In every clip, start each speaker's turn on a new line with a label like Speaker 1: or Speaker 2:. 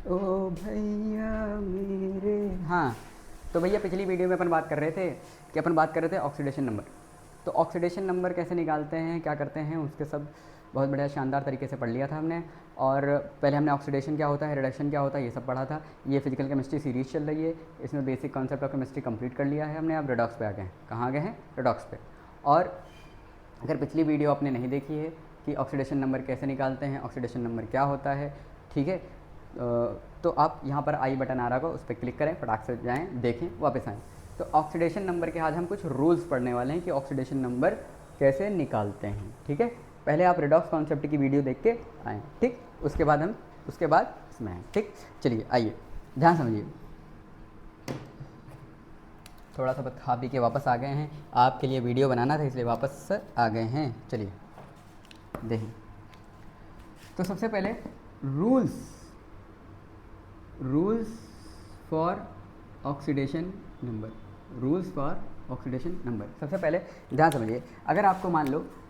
Speaker 1: ओ भैया मेरे। हाँ, तो भैया पिछली वीडियो में अपन बात कर रहे थे कि अपन बात कर रहे थे ऑक्सीडेशन नंबर। तो ऑक्सीडेशन नंबर कैसे निकालते हैं, क्या करते हैं, उसके सब बहुत बढ़िया शानदार तरीके से पढ़ लिया था हमने। और पहले हमने ऑक्सीडेशन क्या होता है, रिडक्शन क्या होता है, ये सब पढ़ा था। ये फिजिकल केमिस्ट्री सीरीज़ चल रही है, इसमें basic concept of chemistry complete कर लिया है हमने। अब रिडॉक्स पे आ गए हैं। कहाँ गए हैं? रिडॉक्स पे। और अगर पिछली वीडियो आपने नहीं देखी है कि ऑक्सीडेशन नंबर कैसे निकालते हैं, ऑक्सीडेशन नंबर क्या होता है, ठीक है, तो आप यहाँ पर आई बटन आ रहा होगा, उस पर क्लिक करें, फटाक से जाएँ, देखें, वापस आएँ। तो ऑक्सीडेशन नंबर के आज हम कुछ रूल्स पढ़ने वाले हैं कि ऑक्सीडेशन नंबर कैसे निकालते हैं। ठीक है, पहले आप रिडॉक्स कॉन्सेप्ट की वीडियो देख के आएँ, ठीक, उसके बाद इसमें आएँ। ठीक, चलिए आइए, ध्यान समझिए। थोड़ा सा बस खा पी के वापस आ गए हैं, आपके लिए वीडियो बनाना था इसलिए वापस आ गए हैं। चलिए देखें, तो सबसे पहले rules for oxidation number. Rules for oxidation number, सबसे पहले ध्यान समझिए।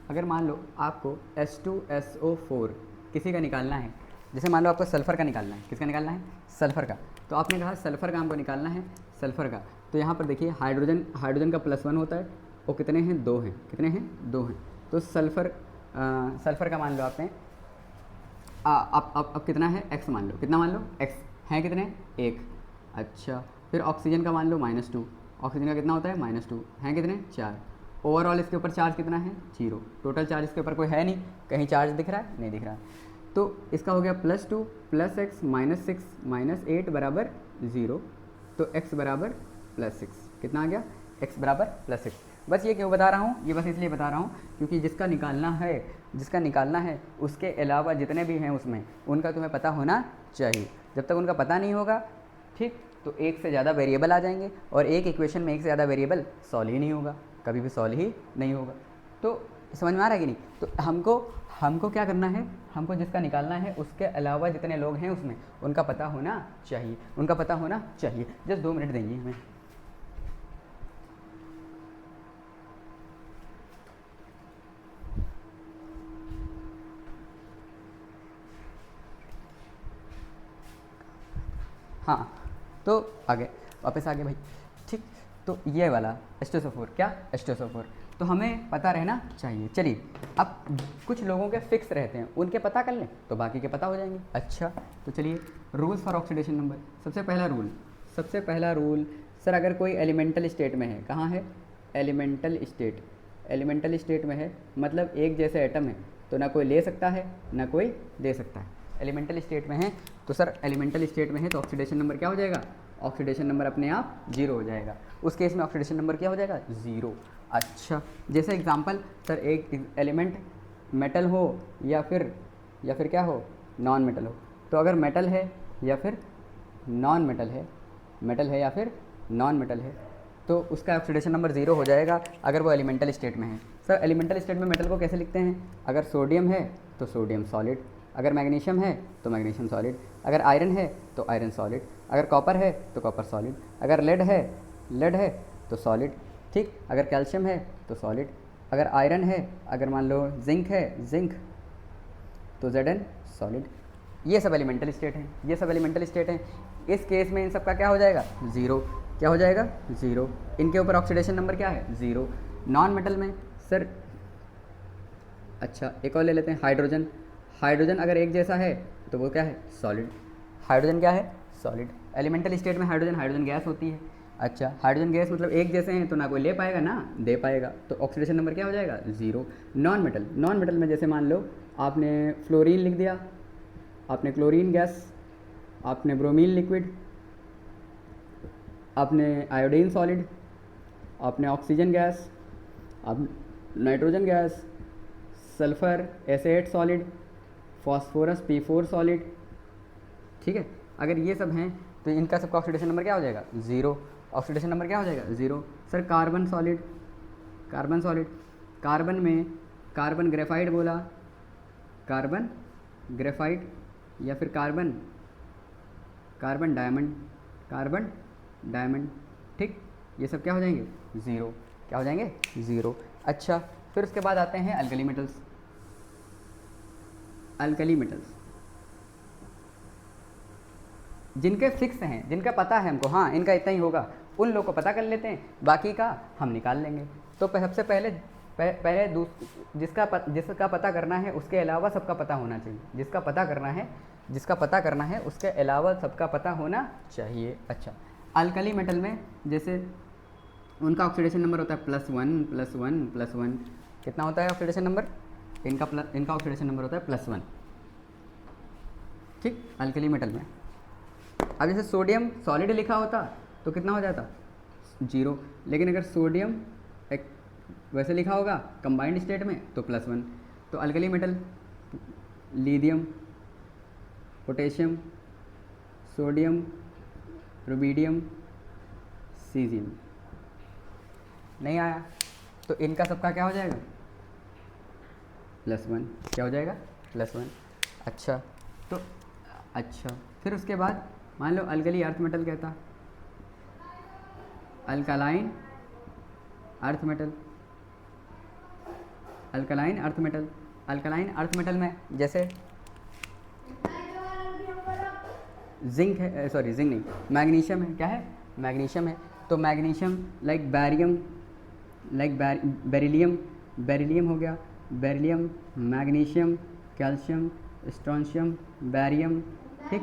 Speaker 1: अगर मान लो आपको H2SO4 किसी का निकालना है, जैसे मान लो आपको सल्फ़र का निकालना है। किसका निकालना है? सल्फ़र का। तो आपने कहा सल्फ़र का हमको निकालना है, सल्फ़र का। तो यहाँ पर देखिए हाइड्रोजन का +1 होता है, वो कितने हैं? 2 हैं। कितने हैं? 2 हैं। तो सल्फ़र का मान लो आपने अब कितना है? x मान लो। कितना मान लो? x है कितने? 1। अच्छा, फिर ऑक्सीजन का मान लो -2। ऑक्सीजन का कितना होता है? -2 हैं कितने? 4। ओवरऑल इसके ऊपर चार्ज कितना है? 0। टोटल चार्ज इसके ऊपर कोई है नहीं, कहीं चार्ज दिख रहा है? नहीं दिख रहा है। तो इसका हो गया +2 + x -6 - 8 बराबर 0। तो x बराबर +6। कितना आ गया? x बराबर +6। बस ये क्यों बता रहा हूँ? ये बस इसलिए बता रहा हूँ क्योंकि जिसका निकालना है उसके अलावा जितने भी हैं उसमें उनका तुम्हें पता होना चाहिए। जब तक उनका पता नहीं होगा, ठीक, तो एक से ज़्यादा वेरिएबल आ जाएंगे और एक इक्वेशन में एक से ज़्यादा वेरिएबल सॉल्व ही नहीं होगा, कभी भी सॉल्व ही नहीं होगा। तो समझ में आ रहा है कि नहीं? तो हमको क्या करना है? हमको जिसका निकालना है उसके अलावा जितने लोग हैं उसमें उनका पता होना चाहिए। जस्ट 2 मिनट देंगे हमें। हाँ, तो आगे वापस आ गए भाई। ठीक, तो ये वाला H2SO4, क्या? H2SO4 तो हमें पता रहना चाहिए। चलिए, अब कुछ लोगों के फिक्स रहते हैं, उनके पता कर लें तो बाकी के पता हो जाएंगे। अच्छा, तो चलिए, रूल्स फॉर ऑक्सीडेशन नंबर। सबसे पहला रूल सर, अगर कोई एलिमेंटल स्टेट में है, कहाँ है? एलिमेंटल स्टेट में है, मतलब एक जैसे एटम है, तो ना कोई ले सकता है ना कोई दे सकता है। एलिमेंटल स्टेट में है तो सर, एलिमेंटल स्टेट में है तो ऑक्सीडेशन नंबर क्या हो जाएगा? ऑक्सीडेशन नंबर अपने आप 0 हो जाएगा। उस केस में ऑक्सीडेशन नंबर क्या हो जाएगा? 0। अच्छा, जैसे एग्जांपल सर, एक एलिमेंट मेटल हो या फिर क्या हो? नॉन मेटल हो। तो अगर मेटल है या फिर नॉन मेटल है, तो उसका ऑक्सीडेशन नंबर 0 हो जाएगा अगर वो एलिमेंटल स्टेट में है। सर, एलिमेंटल स्टेट में मेटल को कैसे लिखते हैं? अगर सोडियम है तो सोडियम सॉलिड, अगर मैग्नीशियम है तो मैग्नीशियम सॉलिड, अगर आयरन है तो आयरन सॉलिड, अगर कॉपर है तो कॉपर सॉलिड, अगर लेड है तो सॉलिड, ठीक, अगर कैल्शियम है तो सॉलिड, अगर आयरन है, अगर मान लो जिंक है, तो Zn सॉलिड। ये सब एलिमेंटल स्टेट हैं। इस केस में इन सब का क्या हो जाएगा? 0। क्या हो जाएगा? 0। इनके ऊपर ऑक्सीडेशन नंबर क्या है? 0। नॉन मेटल में सर, अच्छा एक और ले लेते हैं, हाइड्रोजन अगर एक जैसा है तो वो क्या है? सॉलिड। हाइड्रोजन क्या है? सॉलिड। एलिमेंटल स्टेट में हाइड्रोजन गैस होती है। अच्छा, हाइड्रोजन गैस मतलब एक जैसे हैं तो ना कोई ले पाएगा ना दे पाएगा, तो ऑक्सीडेशन नंबर क्या हो जाएगा? 0। नॉन मेटल में जैसे मान लो आपने फ्लोरीन लिख दिया, आपने क्लोरीन गैस, आपने ब्रोमीन लिक्विड, आपने आयोडीन सॉलिड, आपने ऑक्सीजन गैस, आप nitrogen gas, sulphur S8 solid, phosphorus P4 solid, ठीक है। अगर ये सब हैं तो इनका सबका ऑक्सीडेशन नंबर क्या हो जाएगा? 0। ऑक्सीडेशन नंबर क्या हो जाएगा? 0। सर, कार्बन सॉलिड, कार्बन में कार्बन ग्रेफाइट बोला, कार्बन ग्रेफाइट या फिर कार्बन डायमंड, ठीक, ये सब क्या हो जाएंगे? 0। क्या हो जाएंगे? 0। अच्छा, फिर उसके बाद आते हैं अल्कली मेटल्स। जिनके फिक्स हैं, जिनका पता है हमको, हाँ इनका इतना ही होगा, उन लोग को पता कर लेते हैं, बाकी का हम निकाल लेंगे। तो सबसे पहले जिसका पता करना है उसके अलावा सबका पता होना चाहिए, जिसका पता करना है उसके अलावा सबका पता होना चाहिए। अच्छा, अल्कली मेटल में जैसे उनका ऑक्सीडेशन नंबर होता है +1 कितना होता है ऑक्सीडेशन नंबर, इनका ऑक्सीडेशन नंबर होता है +1, ठीक, अल्कली मेटल में। अब जैसे सोडियम सॉलिड लिखा होता तो कितना हो जाता 0, लेकिन अगर सोडियम वैसे लिखा होगा कंबाइंड स्टेट में तो +1। तो alkali metal lithium, potassium, sodium, rubidium, caesium. नहीं आया तो इनका सबका क्या हो जाएगा +1, क्या हो जाएगा +1। अच्छा, तो अच्छा फिर उसके बाद मान लो अल्कली अर्थ मेटल कहता, alkaline earth metal, alkaline earth metal में जैसे जिंक है, सॉरी जिंक नहीं, मैग्नीशियम है, क्या है मैग्नीशियम है। तो magnesium like barium, like beryllium हो गया, beryllium, magnesium, calcium, strontium, barium, ठीक।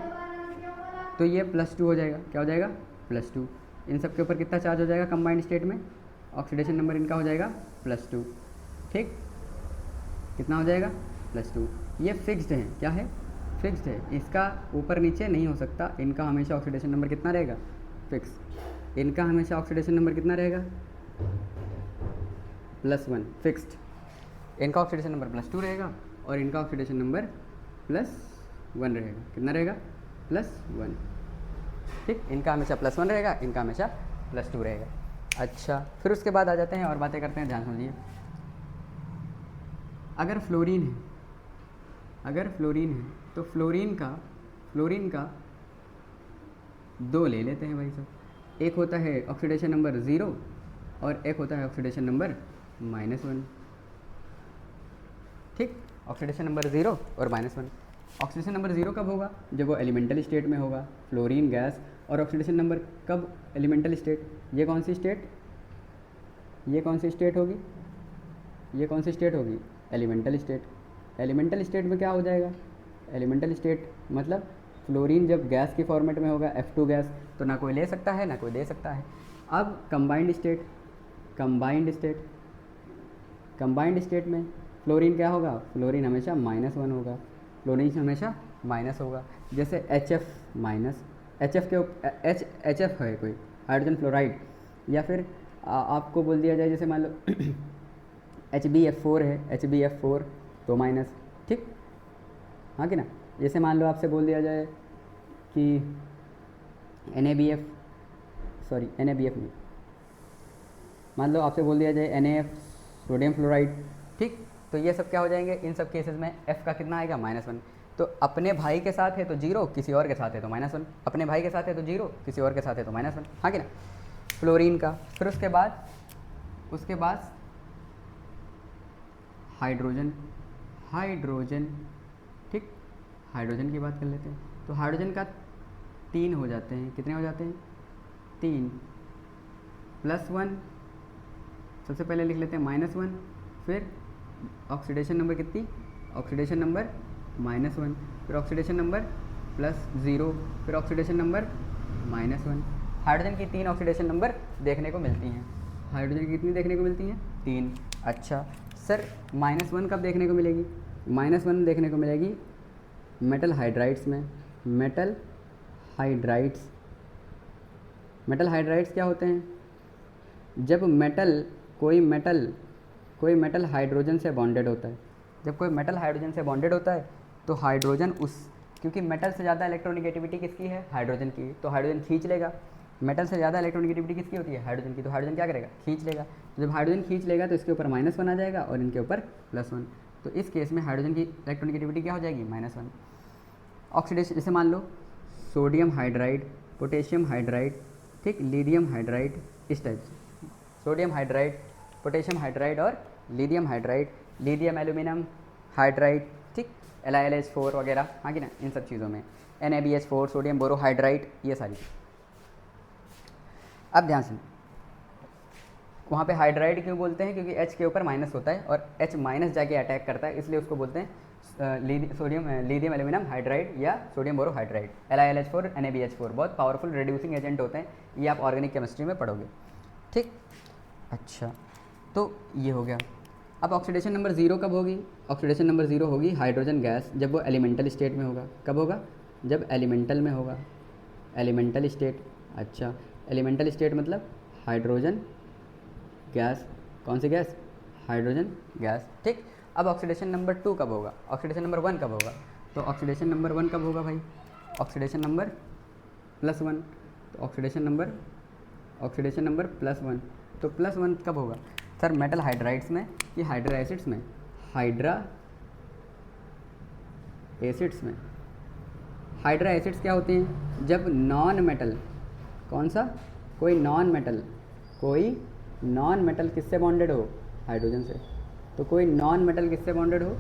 Speaker 1: तो ये +2 हो जाएगा, क्या हो जाएगा +2। इन सब के ऊपर कितना चार्ज हो जाएगा कंबाइंड स्टेट में, ऑक्सीडेशन नंबर इनका हो जाएगा +2, ठीक, कितना हो जाएगा +2। ये फिक्स्ड है, क्या है फिक्स्ड है, इसका ऊपर नीचे नहीं हो सकता, इनका हमेशा ऑक्सीडेशन नंबर कितना रहेगा फिक्स, इनका हमेशा ऑक्सीडेशन नंबर कितना रहेगा +1 फिक्स्ड, इनका ऑक्सीडेशन नंबर +2 रहेगा और इनका ऑक्सीडेशन नंबर +1 रहेगा, कितना रहेगा +1, ठीक, इनका हमेशा +1 रहेगा, इनका हमेशा +2 रहेगा। अच्छा, फिर उसके बाद आ जाते हैं और बातें करते हैं, ध्यान समझिए। अगर फ्लोरीन है तो फ्लोरीन का 2 ले लेते हैं भाई साहब, एक होता है ऑक्सीडेशन नंबर 0 और एक होता है ऑक्सीडेशन नंबर -1, ठीक, ऑक्सीडेशन नंबर 0 और -1। ऑक्सीडेशन नंबर 0 कब होगा, जब वो एलिमेंटल स्टेट में होगा, फ्लोरीन गैस। और ऑक्सीडेशन नंबर कब एलिमेंटल स्टेट, ये कौन सी स्टेट होगी, ये कौन सी स्टेट होगी एलिमेंटल स्टेट। एलिमेंटल स्टेट में क्या हो जाएगा, एलिमेंटल स्टेट मतलब फ्लोरीन जब गैस के फॉर्मेट में होगा F2 गैस, तो ना कोई ले सकता है ना कोई दे सकता है। अब कंबाइंड स्टेट में फ्लोरीन क्या होगा, फ्लोरीन हमेशा -1 होगा, फ्लोरीन हमेशा माइनस होगा। जैसे HF है कोई हाइड्रोजन फ्लोराइड, या फिर आपको बोल दिया जाए जैसे मान लो HbF4 है, HbF4 तो माइनस, ठीक, हाँ कि ना। जैसे मान लो आपसे बोल दिया जाए कि NaBF नहीं, मान लो आपसे बोल दिया जाए NaF सोडियम फ्लोराइड, ठीक, तो ये सब क्या हो जाएंगे, इन सब केसेस में F का कितना आएगा -1। तो अपने भाई के साथ है तो 0, किसी और के साथ है तो -1, अपने भाई के साथ है तो 0, किसी और के साथ है तो -1, हाँ कि ना, फ्लोरीन का। फिर उसके बाद हाइड्रोजन, ठीक, हाइड्रोजन की बात कर लेते हैं। तो हाइड्रोजन का 3 हो जाते हैं, कितने हो जाते हैं 3, +1, सबसे पहले लिख लेते हैं -1, फिर ऑक्सीडेशन नंबर कितनी, ऑक्सीडेशन नंबर -1, फिर ऑक्सीडेशन नंबर +0, फिर ऑक्सीडेशन नंबर -1। हाइड्रोजन की 3 ऑक्सीडेशन नंबर देखने को मिलती हैं, हाइड्रोजन की कितनी देखने को मिलती हैं 3। अच्छा सर -1 कब देखने को मिलेगी, -1 देखने को मिलेगी मेटल हाइड्राइड्स में। मेटल हाइड्राइड्स क्या होते हैं, जब कोई मेटल हाइड्रोजन से बॉन्डेड होता है, जब कोई मेटल हाइड्रोजन से बॉन्डेड होता है तो हाइड्रोजन क्योंकि मेटल से ज़्यादा इलेक्ट्रोनिगेटिविटी किसकी है, हाइड्रोजन की, तो हाइड्रोजन खींच लेगा। मेटल से ज़्यादा इलेक्ट्रोनिगेटिविटी किसकी होती है, हाइड्रोजन की, तो हाइड्रोजन क्या करेगा, खींच लेगा। तो जब हाइड्रोजन खींच लेगा तो इसके ऊपर -1 आ जाएगा और इनके ऊपर +1, तो इस केस में हाइड्रोजन की इलेक्ट्रोनिगेटिविटी क्या हो जाएगी -1। ऑक्सीडेशन जैसे मान लो सोडियम हाइड्राइड, पोटेशियम हाइड्राइड, ठीक, लिथियम हाइड्राइड, इस टाइप से सोडियम हाइड्राइड, पोटेशियम हाइड्राइड और lithium hydride, lithium aluminium hydride, ठीक, LiLH4 वगैरह, हाँ कि ना, इन सब चीज़ों में। NaBH4, सोडियम बोरोहाइड्राइड, ये सारी। अब ध्यान से, वहाँ पे हाइड्राइड क्यों बोलते हैं? क्योंकि H के ऊपर माइनस होता है और H माइनस जाके अटैक करता है, इसलिए उसको बोलते हैं लिथियम एल्यूमिनियम हाइड्राइड या सोडियम बोरोहाइड्राइड। LiLH4 NaBH4 बहुत पावरफुल रिड्यूसिंग एजेंट होते हैं, ये आप ऑर्गेनिक केमिस्ट्री में पढ़ोगे, ठीक। अच्छा, तो ये हो गया। अब ऑक्सीडेशन नंबर 0 कब होगी? ऑक्सीडेशन नंबर 0 होगी हाइड्रोजन गैस जब वो एलिमेंटल स्टेट में होगा। कब होगा? जब एलिमेंटल में होगा। एलिमेंटल स्टेट, अच्छा एलिमेंटल स्टेट मतलब हाइड्रोजन गैस। कौन सी गैस? हाइड्रोजन गैस, ठीक। अब ऑक्सीडेशन नंबर 2 कब होगा? ऑक्सीडेशन नंबर 1 कब होगा? तो ऑक्सीडेशन नंबर 1 कब होगा भाई? Oxidation number +1। तो ऑक्सीडेशन नंबर +1, तो +1 कब होगा? सर मेटल हाइड्राइड्स में कि हाइड्रा एसिड्स में? हाइड्रा एसिड्स में। हाइड्रा एसिड्स क्या होते हैं? जब नॉन मेटल, कौन सा? कोई नॉन मेटल किससे बॉन्डेड हो? हाइड्रोजन से। तो कोई नॉन मेटल किससे बॉन्डेड हो?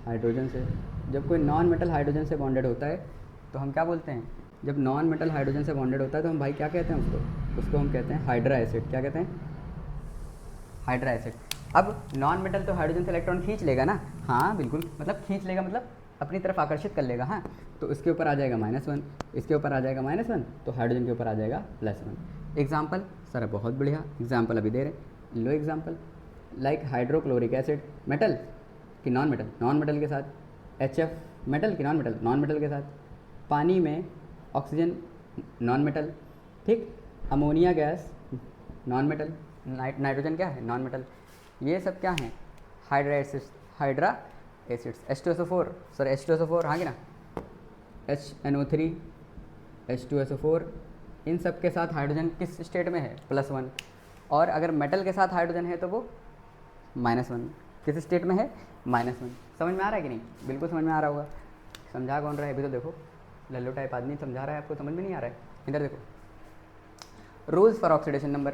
Speaker 1: हाइड्रोजन से। जब कोई नॉन मेटल हाइड्रोजन से बॉन्डेड होता है तो हम क्या बोलते हैं? जब नॉन मेटल हाइड्रोजन से बॉन्डेड होता है तो हम भाई क्या कहते हैं उसको हम कहते हैं हाइड्रा एसिड। क्या कहते हैं? Hydra acid. अब नॉन मेटल तो हाइड्रोजन से इलेक्ट्रॉन खींच लेगा ना, हाँ बिल्कुल, मतलब खींच लेगा मतलब अपनी तरफ आकर्षित कर लेगा, हाँ। तो इसके ऊपर आ जाएगा -1, इसके ऊपर आ जाएगा -1, तो हाइड्रोजन के ऊपर आ जाएगा +1। एग्जाम्पल सर बहुत बढ़िया एग्जाम्पल अभी दे रहे, लो example like hydrochloric acid, metal कि नॉन मेटल? नॉन मेटल के साथ। HF मेटल कि नॉन मेटल? नॉन मेटल के साथ। पानी में ऑक्सीजन नॉन मेटल, ठीक। Ammonia gas non metal, nitrogen क्या है? Non metal. ये सब क्या हैं? Hydra acids. H2SO4 sir H2SO4 हाँ कि ना? HNO3 H2SO4, इन सब के साथ हाइड्रोजन किस स्टेट में है? +1। और अगर मेटल के साथ हाइड्रोजन है तो वो -1। किस स्टेट में है? -1। समझ में आ रहा है कि नहीं? बिल्कुल समझ में आ रहा होगा। समझा कौन रहा है अभी? तो देखो लल्लू टाइप आदमी समझा रहा है, आपको समझ में नहीं आ रहा है? इधर देखो, rules for oxidation number.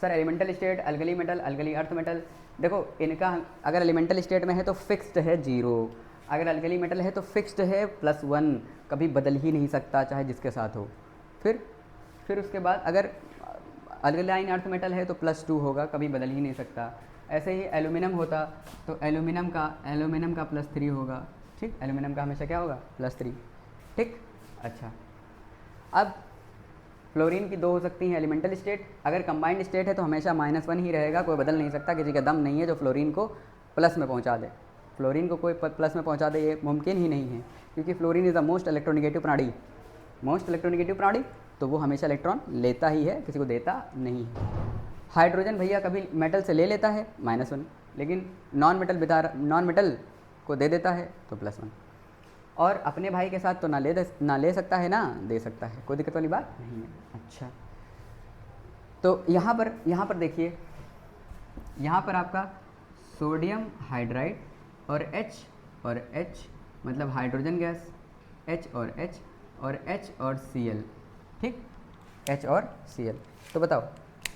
Speaker 1: Sir elemental state, alkali metal, alkali earth metal, देखो इनका अगर एलिमेंटल स्टेट में है तो फिक्स्ड है 0, अगर अल्कली मेटल है तो फिक्स्ड है +1, कभी बदल ही नहीं सकता चाहे जिसके साथ हो। फिर उसके बाद अगर अल्कलाइन अर्थ मेटल है तो +2 होगा, कभी बदल ही नहीं सकता। ऐसे ही एल्यूमिनियम होता तो एल्यूमिनियम का +3 होगा, ठीक। एल्यूमिनियम का हमेशा क्या होगा? +3, ठीक। अच्छा, अब फ्लोरीन की 2 हो सकती हैं एलिमेंटल स्टेट, अगर कंबाइंड स्टेट है तो हमेशा -1 ही रहेगा, कोई बदल नहीं सकता, किसी का दम नहीं है जो फ्लोरीन को प्लस में पहुंचा दे। फ्लोरीन को कोई प्लस में पहुंचा दे ये मुमकिन ही नहीं है, क्योंकि fluorine is the most electronegative प्राणी, तो वो हमेशा इलेक्ट्रॉन लेता ही है, किसी को देता नहीं है। हाइड्रोजन भैया कभी मेटल से ले लेता है -1, लेकिन नॉन मेटल को दे देता है तो +1, और अपने भाई के साथ तो ना ले सकता है ना दे सकता है, कोई दिक्कत वाली बात नहीं है। अच्छा, तो यहाँ पर देखिए, यहाँ पर आपका सोडियम हाइड्राइड और H मतलब हाइड्रोजन गैस, H और Cl, ठीक। H और Cl, तो बताओ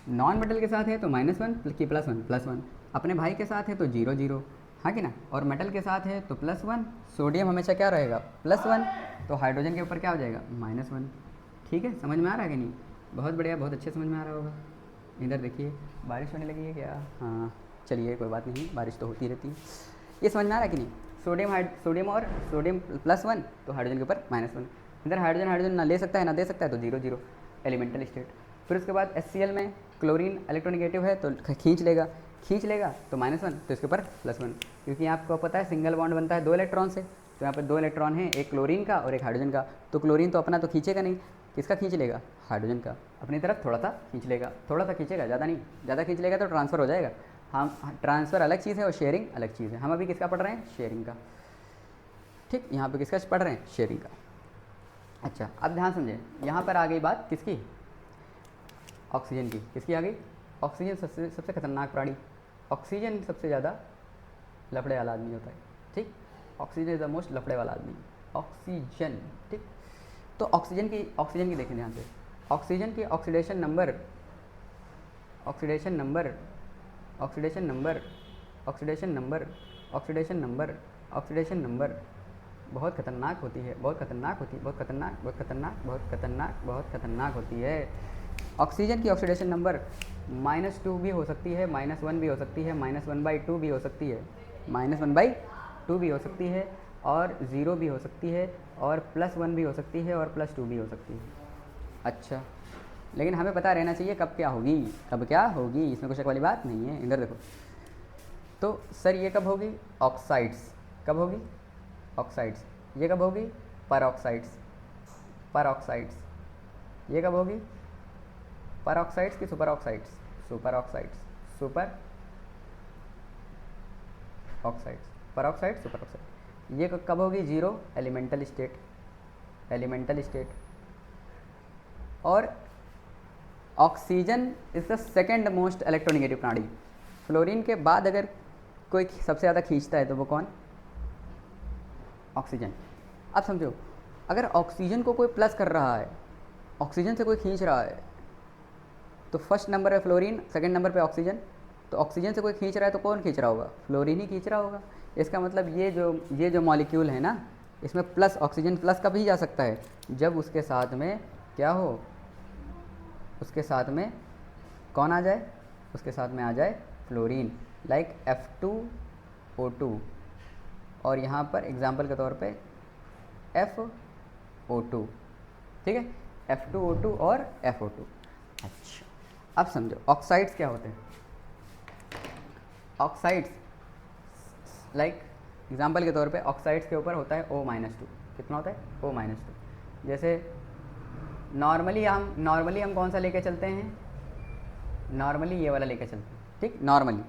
Speaker 1: नॉन मेटल के साथ है तो -1 कि +1? अपने भाई के साथ है तो 0 0, हाँ कि ना? और मेटल के साथ है तो +1, सोडियम हमेशा क्या रहेगा? +1, तो हाइड्रोजन के ऊपर क्या हो जाएगा? -1, ठीक है। समझ में आ रहा है कि नहीं? बहुत बढ़िया, बहुत अच्छे समझ में आ रहा होगा। इधर देखिए बारिश होने लगी है क्या? हाँ चलिए कोई बात नहीं, बारिश तो होती रहती है। ये समझ में आ रहा है कि नहीं? सोडियम +1 तो हाइड्रोजन के ऊपर -1। इधर हाइड्रोजन ना ले सकता है ना दे सकता है तो 0 0 एलिमेंटल स्टेट। फिर उसके बाद HCl में क्लोरीन इलेक्ट्रोनिगेटिव है तो खींच लेगा तो -1, तो इसके ऊपर +1, क्योंकि आपको पता है सिंगल बॉन्ड बनता है 2 इलेक्ट्रॉन से, तो यहाँ पर 2 इलेक्ट्रॉन हैं, एक क्लोरीन का और एक हाइड्रोजन का। तो क्लोरीन तो अपना तो खींचेगा नहीं, किसका खींच लेगा? हाइड्रोजन का, अपनी तरफ थोड़ा सा खींचेगा, ज़्यादा नहीं, ज़्यादा खींच लेगा तो ट्रांसफ़र हो जाएगा। हम ट्रांसफ़र अलग चीज़ है और शेयरिंग अलग चीज़ है। हम अभी किसका पढ़ रहे हैं? शेयरिंग का, ठीक। यहाँ पर किसका पढ़ रहे हैं? शेयरिंग का। अच्छा, अब ध्यान समझें, यहाँ पर आ गई बात किसकी? ऑक्सीजन की। किसकी आ गई? ऑक्सीजन सबसे खतरनाक प्राणी। ऑक्सीजन सबसे ज़्यादा लफड़े वाला आदमी होता है, ठीक। ऑक्सीजन इज़ द मोस्ट लफड़े वाला आदमी, ऑक्सीजन, ठीक। तो ऑक्सीजन की देखें ध्यान से, ऑक्सीजन की ऑक्सीडेशन नंबर ऑक्सीडेशन नंबर बहुत खतरनाक होती है, बहुत खतरनाक होती है, बहुत खतरनाक, बहुत खतरनाक, बहुत खतरनाक, बहुत खतरनाक होती है। ऑक्सीजन की ऑक्सीडेशन नंबर -2 भी हो सकती है, -1 भी हो सकती है, -1/2 भी हो सकती है, -1/2 भी हो सकती है, और 0 भी हो सकती है, और +1 भी हो सकती है, और +2 भी हो सकती है। अच्छा, लेकिन हमें पता रहना चाहिए कब क्या होगी, कब क्या होगी, इसमें कुछ शक वाली बात नहीं है। इधर देखो, तो सर ये कब होगी? ऑक्साइड्स कब होगी? ऑक्साइड्स। ये कब होगी? परऑक्साइड्स, परऑक्साइड्स। ये कब होगी? परऑक्साइड्स की super oxides? Super oxides, super oxides, peroxide, super oxide. ये कब होगी? 0, एलिमेंटल स्टेट, एलिमेंटल स्टेट। और oxygen is the second most electronegative प्राणी। फ्लोरीन के बाद अगर कोई सबसे ज़्यादा खींचता है तो वो कौन? ऑक्सीजन। अब समझो, अगर ऑक्सीजन को कोई प्लस कर रहा है, ऑक्सीजन से कोई खींच रहा है, तो फर्स्ट नंबर पे फ्लोरीन, सेकंड नंबर पे ऑक्सीजन। तो ऑक्सीजन से कोई खींच रहा है तो कौन खींच रहा होगा? फ्लोरीन ही खींच रहा होगा। इसका मतलब ये जो मॉलिक्यूल है ना, इसमें प्लस ऑक्सीजन प्लस कब ही जा सकता है? जब उसके साथ में क्या हो? उसके साथ में कौन आ जाए? उसके साथ में आ जाए फ्लोरीन, लाइक F2O2, और यहाँ पर एग्जाम्पल के तौर पे FO2, ठीक है, F2O2 और FO2। अच्छा, अब समझो ऑक्साइड्स क्या होते हैं। ऑक्साइड्स लाइक एग्जाम्पल के तौर पे ऑक्साइड्स के ऊपर होता है O-2। कितना होता है? O-2। जैसे नॉर्मली हम कौन सा लेके चलते हैं? नॉर्मली ये वाला लेके चलते हैं, ठीक। नॉर्मली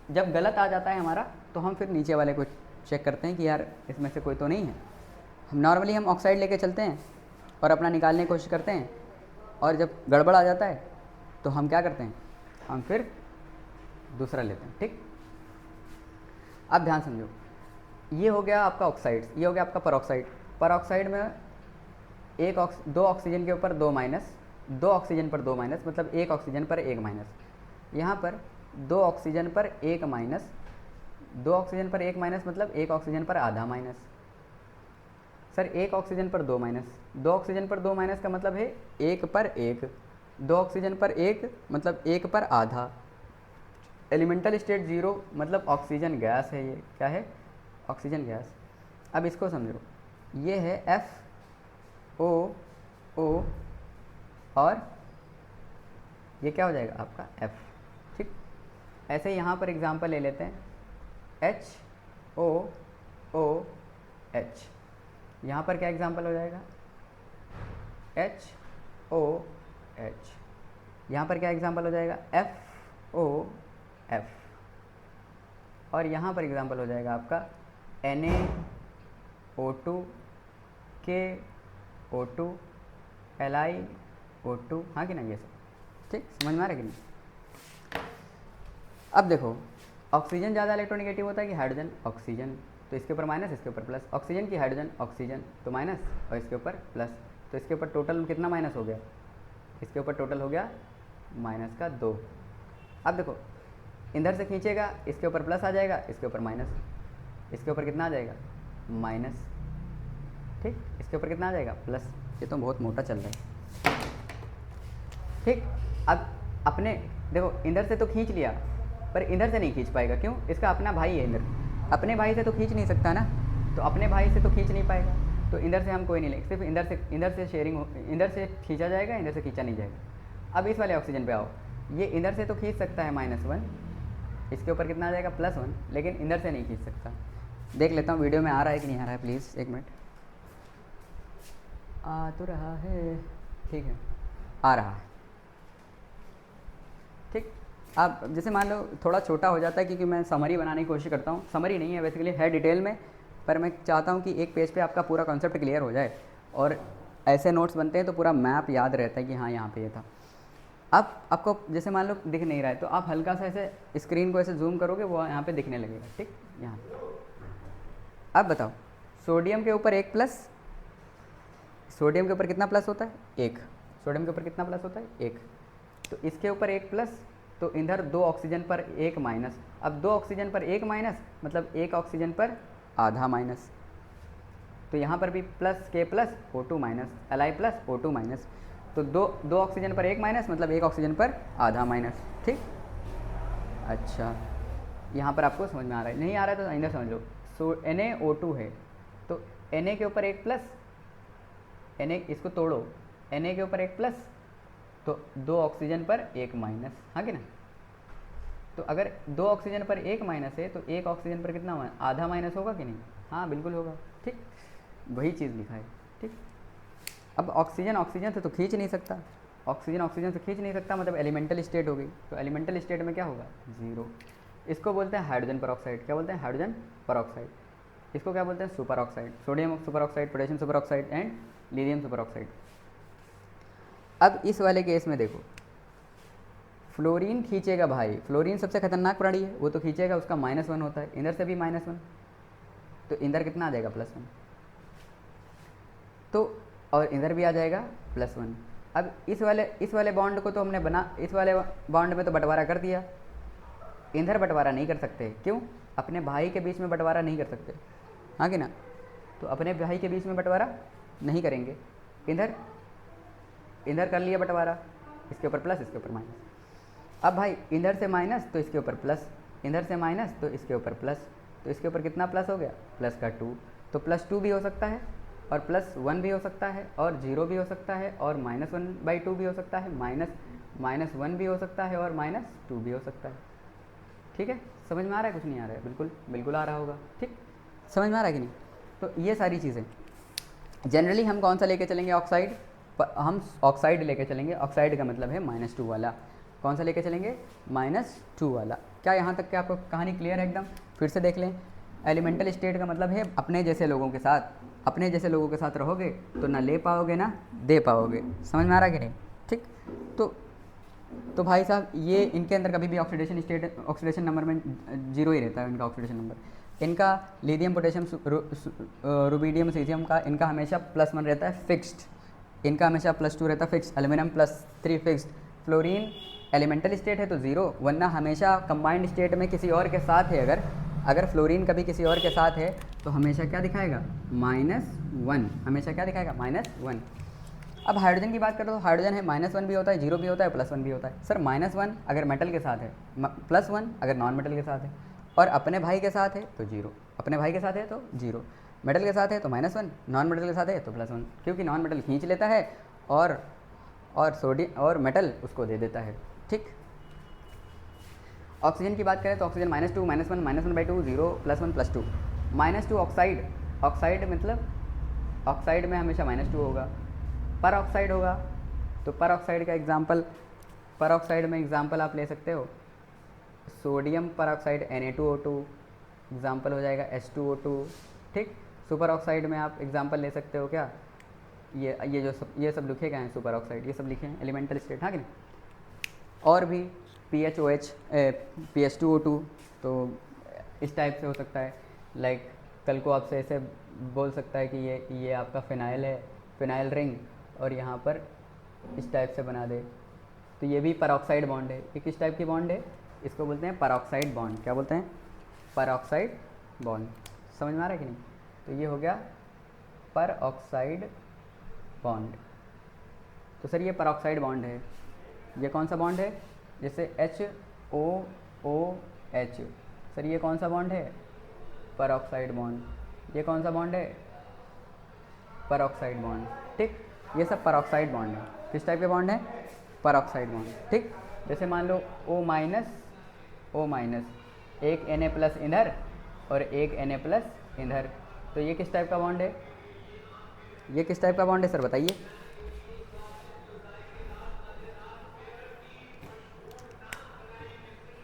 Speaker 1: जब गलत आ जाता है हमारा तो हम फिर नीचे वाले को चेक करते हैं कि यार इसमें से कोई तो नहीं है। नॉर्मली हम ऑक्साइड लेके चलते हैं और अपना निकालने की कोशिश करते हैं, और जब गड़बड़ आ जाता है तो हम क्या करते हैं? हम फिर दूसरा लेते हैं, ठीक। अब ध्यान समझो, ये हो गया आपका ऑक्साइड्स, ये हो गया आपका परऑक्साइड। परऑक्साइड में दो ऑक्सीजन के ऊपर 2 माइनस, 2 ऑक्सीजन पर 2 माइनस, मतलब 1 ऑक्सीजन पर 1 माइनस। यहाँ पर 2 ऑक्सीजन पर 1 माइनस, 2 ऑक्सीजन पर 1 माइनस मतलब 1 ऑक्सीजन पर आधा माइनस। सर 1 ऑक्सीजन पर 2 माइनस, 2 ऑक्सीजन पर 2 माइनस का मतलब है 1 पर 1, 2 ऑक्सीजन पर 1 मतलब 1 पर आधा। एलिमेंटल स्टेट 0 मतलब ऑक्सीजन गैस है। ये क्या है? Oxygen gas. अब इसको समझो, ये है FOO और ये क्या हो जाएगा आपका F, ठीक। ऐसे ही यहाँ पर एग्जांपल ले लेते हैं HOOH। यहाँ पर क्या एग्जांपल हो जाएगा? HOH। यहाँ पर क्या एग्जांपल हो जाएगा? FOF। और यहाँ पर एग्जांपल हो जाएगा आपका NaO2, KO2, LiO2। हाँ कि नहीं? ये सब ठीक समझ में आ रहा है कि नहीं? अब देखो, ऑक्सीजन ज़्यादा इलेक्ट्रोनेगेटिव होता है कि हाइड्रोजन? ऑक्सीजन। तो इसके ऊपर माइनस, इसके ऊपर प्लस। ऑक्सीजन की हाइड्रोजन, ऑक्सीजन तो माइनस, और इसके ऊपर प्लस। तो इसके ऊपर टोटल कितना माइनस हो गया? इसके ऊपर टोटल हो गया -2। अब देखो, इधर से खींचेगा, इसके ऊपर प्लस आ जाएगा, इसके ऊपर माइनस, इसके ऊपर कितना आ जाएगा? माइनस, ठीक। इसके ऊपर कितना आ जाएगा? प्लस। ये तो बहुत मोटा चल रहा है, ठीक। अब अपने देखो, इधर से तो खींच लिया, पर इधर से नहीं खींच पाएगा। क्यों? इसका अपना भाई है इधर, अपने भाई से तो खींच नहीं सकता ना, तो अपने भाई से तो खींच नहीं पाएगा। तो इधर से हम कोई नहीं लेंगे, सिर्फ इधर से शेयरिंग हो, इधर से खींचा जाएगा, इधर से खींचा नहीं जाएगा। अब इस वाले ऑक्सीजन पे आओ, ये इधर से तो खींच सकता है -1, इसके ऊपर कितना आ जाएगा? +1, लेकिन इधर से नहीं खींच सकता। देख लेता हूँ वीडियो में आ रहा है कि नहीं आ रहा है, प्लीज़ 1 मिनट। आ तो रहा है, ठीक है, आ रहा है, ठीक। अब जैसे मान लो थोड़ा छोटा हो जाता है क्योंकि मैं समरी बनाने की कोशिश करता हूँ, समरी नहीं है बेसिकली, है डिटेल में, पर मैं चाहता हूँ कि एक पेज पे आपका पूरा कॉन्सेप्ट क्लियर हो जाए, और ऐसे नोट्स बनते हैं तो पूरा मैप याद रहता है कि हाँ यहाँ पे ये था। अब आपको जैसे मान लो दिख नहीं रहा है, तो आप हल्का सा ऐसे स्क्रीन को ऐसे जूम करोगे, वो यहाँ पे दिखने लगेगा, ठीक, यहाँ। अब बताओ, सोडियम के ऊपर 1 प्लस, सोडियम के ऊपर कितना प्लस होता है? 1। सोडियम के ऊपर कितना प्लस होता है? 1। तो इसके ऊपर 1 प्लस, तो इधर 2 ऑक्सीजन पर 1 माइनस। अब 2 ऑक्सीजन पर 1 माइनस मतलब 1 ऑक्सीजन पर आधा माइनस, तो यहाँ पर भी प्लस के plus O2 minus Li plus O2 minus, तो दो ऑक्सीजन पर एक माइनस मतलब एक ऑक्सीजन पर आधा माइनस। ठीक, अच्छा यहाँ पर आपको समझ में आ रहा है, नहीं आ रहा है तो इधर समझ लो। सो Na O2 है तो Na के ऊपर एक प्लस, Na इसको तोड़ो, Na के ऊपर एक प्लस तो दो ऑक्सीजन पर एक माइनस, हाँ कि ना। तो अगर दो ऑक्सीजन पर एक माइनस है तो एक ऑक्सीजन पर कितना हुआ, आधा माइनस होगा कि नहीं, हाँ बिल्कुल होगा। ठीक, वही चीज़ लिखा है। ठीक, अब ऑक्सीजन ऑक्सीजन से तो खींच नहीं सकता, ऑक्सीजन ऑक्सीजन से खींच नहीं सकता, मतलब एलिमेंटल स्टेट हो गई। तो एलिमेंटल स्टेट में क्या होगा, ज़ीरो। इसको बोलते हैं हाइड्रोजन परऑक्साइड, क्या बोलते हैं, हाइड्रोजन परऑक्साइड। इसको क्या बोलते हैं, super oxide, sodium super oxide, potassium super oxide and lithium super oxide. अब इस वाले केस में देखो, फ्लोरीन खींचेगा भाई, फ्लोरीन सबसे खतरनाक प्राणी है, वो तो खींचेगा, उसका -1 होता है, इधर से भी -1, तो इधर कितना आ जाएगा, +1, तो और इधर भी आ जाएगा +1। अब इस वाले बॉन्ड को तो हमने इस वाले बॉन्ड में तो बंटवारा कर दिया, इधर बंटवारा नहीं कर सकते, क्यों, अपने भाई के बीच में बंटवारा नहीं कर सकते, हाँ कि ना। तो अपने भाई के बीच में बंटवारा नहीं करेंगे, इधर कर लिया बंटवारा, इसके ऊपर प्लस इसके ऊपर माइनस। अब भाई इधर से माइनस तो इसके ऊपर प्लस, इधर से माइनस तो इसके ऊपर प्लस, तो इसके ऊपर कितना प्लस हो गया, +2, तो +2 भी हो सकता है और +1 भी हो सकता है और 0 भी हो सकता है और -1/2 भी हो सकता है, -1 भी हो सकता है और -2 भी हो सकता है। ठीक है, समझ में आ रहा है, कुछ नहीं आ रहा है, बिल्कुल बिल्कुल आ रहा होगा। ठीक, समझ में आ रहा है कि नहीं। तो ये सारी चीज़ें जनरली हम कौन सा लेके चलेंगे, ऑक्साइड, हम ऑक्साइड लेके चलेंगे। ऑक्साइड का मतलब है -2 वाला, कौन सा लेके चलेंगे, -2 वाला। क्या यहाँ तक के आपको कहानी क्लियर है एकदम, फिर से देख लें। एलिमेंटल स्टेट का मतलब है अपने जैसे लोगों के साथ रहोगे तो ना ले पाओगे ना दे पाओगे, समझ में आ रहा है कि नहीं। ठीक, तो भाई साहब ये इनके अंदर कभी भी ऑक्सीडेशन नंबर में 0 ही रहता है इनका ऑक्सीडेशन नंबर। इनका लिथियम पोटेशियम रुबिडियम सीजियम का इनका हमेशा +1 रहता है फिक्स्ड, इनका हमेशा +2 रहता है fixed, aluminium +3 fixed. Fluorine elemental state है तो 0, वरना हमेशा कंबाइंड स्टेट में किसी और के साथ है, अगर फ्लोरीन कभी किसी और के साथ है तो हमेशा क्या दिखाएगा, -1, हमेशा क्या दिखाएगा, -1। अब हाइड्रोजन की बात करें तो हाइड्रोजन है -1 भी होता है, 0 भी होता है, +1 भी होता है। सर -1 अगर मेटल के साथ है, +1 अगर नॉन मेटल के साथ है, और अपने भाई के साथ है तो 0, अपने भाई के साथ है तो 0, मेटल के साथ है तो -1, नॉन मेटल के साथ है तो +1, क्योंकि नॉन मेटल खींच लेता है और सोडियम और मेटल उसको दे देता है। ठीक, ऑक्सीजन की बात करें तो ऑक्सीजन -2, -1, -1/2, 0, +1, +2। -2 ऑक्साइड मतलब ऑक्साइड में हमेशा -2 होगा। पर ऑक्साइड होगा तो पर ऑक्साइड का एग्जांपल, पर ऑक्साइड में एग्जांपल आप ले सकते हो, सोडियम पर ऑक्साइड Na2O2 एग्जांपल हो जाएगा H2O2। ठीक, सुपर ऑक्साइड में आप एग्जांपल ले सकते हो क्या, ये सब लिखे गए हैं, सुपर ऑक्साइड ये सब लिखे हैं, एलिमेंटल स्टेट, हाँ कि नहीं। और भी PHOH PH2O2, तो इस टाइप से हो सकता है। लाइक कल को आपसे ऐसे बोल सकता है कि ये आपका फिनाइल है, फिनाइल रिंग, और यहाँ पर इस टाइप से बना दे, तो ये भी परऑक्साइड बॉन्ड है। ये किस टाइप की बॉन्ड है, इसको बोलते हैं परऑक्साइड बॉन्ड। क्या बोलते हैं, परऑक्साइड बॉन्ड। समझ में आ रहा है कि नहीं। तो ये हो गया परऑक्साइड बॉन्ड। तो सर ये परऑक्साइड बॉन्ड है, ये कौन सा बॉन्ड है, जैसे HOOH, सर ये कौन सा बॉन्ड है, परऑक्साइड बॉन्ड। ये कौन सा बॉन्ड है, परऑक्साइड बॉन्ड। ठीक, ये सब परऑक्साइड बॉन्ड है। किस टाइप के बॉन्ड है, परऑक्साइड बॉन्ड। ठीक, जैसे मान लो O-, एक Na+ इधर और एक Na+ इधर, तो ये किस टाइप का बॉन्ड है, ये किस टाइप का बॉन्ड है सर बताइए।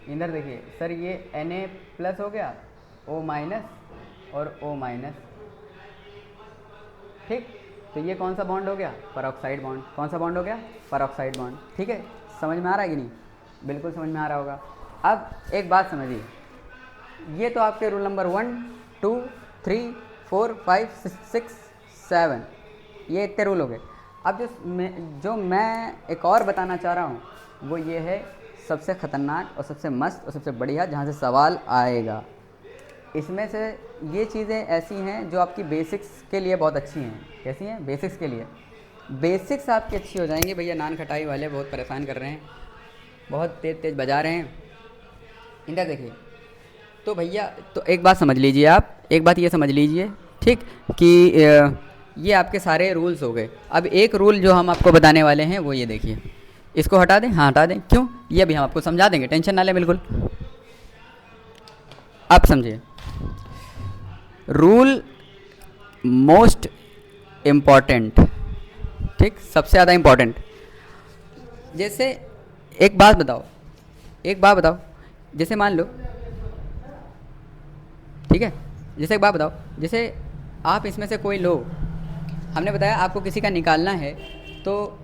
Speaker 1: इधर देखिए सर, ये Na+ हो गया, O- और O-। ठीक, तो ये कौन सा बॉन्ड हो गया, परऑक्साइड बॉन्ड। कौन सा बॉन्ड हो गया, परऑक्साइड बॉन्ड। ठीक है, समझ में आ रहा है कि नहीं, बिल्कुल समझ में आ रहा होगा। अब एक बात समझिए, ये तो आपके रूल नंबर 1, 2, 3, 4, 5, 6, 7, ये इतने रूल हो गए। अब जो मैं एक और बताना चाह रहा हूँ वो ये है सबसे ख़तरनाक और सबसे मस्त और सबसे बढ़िया, जहाँ से सवाल आएगा। इसमें से ये चीज़ें ऐसी हैं जो आपकी बेसिक्स के लिए बहुत अच्छी हैं। कैसी हैं? बेसिक्स के लिए। बेसिक्स आपकी अच्छी हो जाएंगी। भैया नान खटाई वाले बहुत परेशान कर रहे हैं, बहुत तेज़ तेज़ बजा रहे हैं। इधर देखिए, तो भैया तो एक बात समझ लीजिए, आप एक बात ये समझ लीजिए, ठीक, कि ये आपके सारे रूल्स हो गए। अब एक रूल जो हम आपको बताने वाले हैं वो ये देखिए, इसको हटा दें? हाँ हटा दें। क्यों? ये अभी हम आपको समझा देंगे, टेंशन ना लें बिल्कुल। आप समझिए, रूल मोस्ट इम्पॉर्टेंट, ठीक, सबसे ज़्यादा इम्पॉर्टेंट। जैसे एक बात बताओ, एक बात बताओ, जैसे मान लो, ठीक है, जैसे एक बात बताओ, जैसे आप इसमें से कोई लो, हमने बताया आपको किसी का निकालना है, तो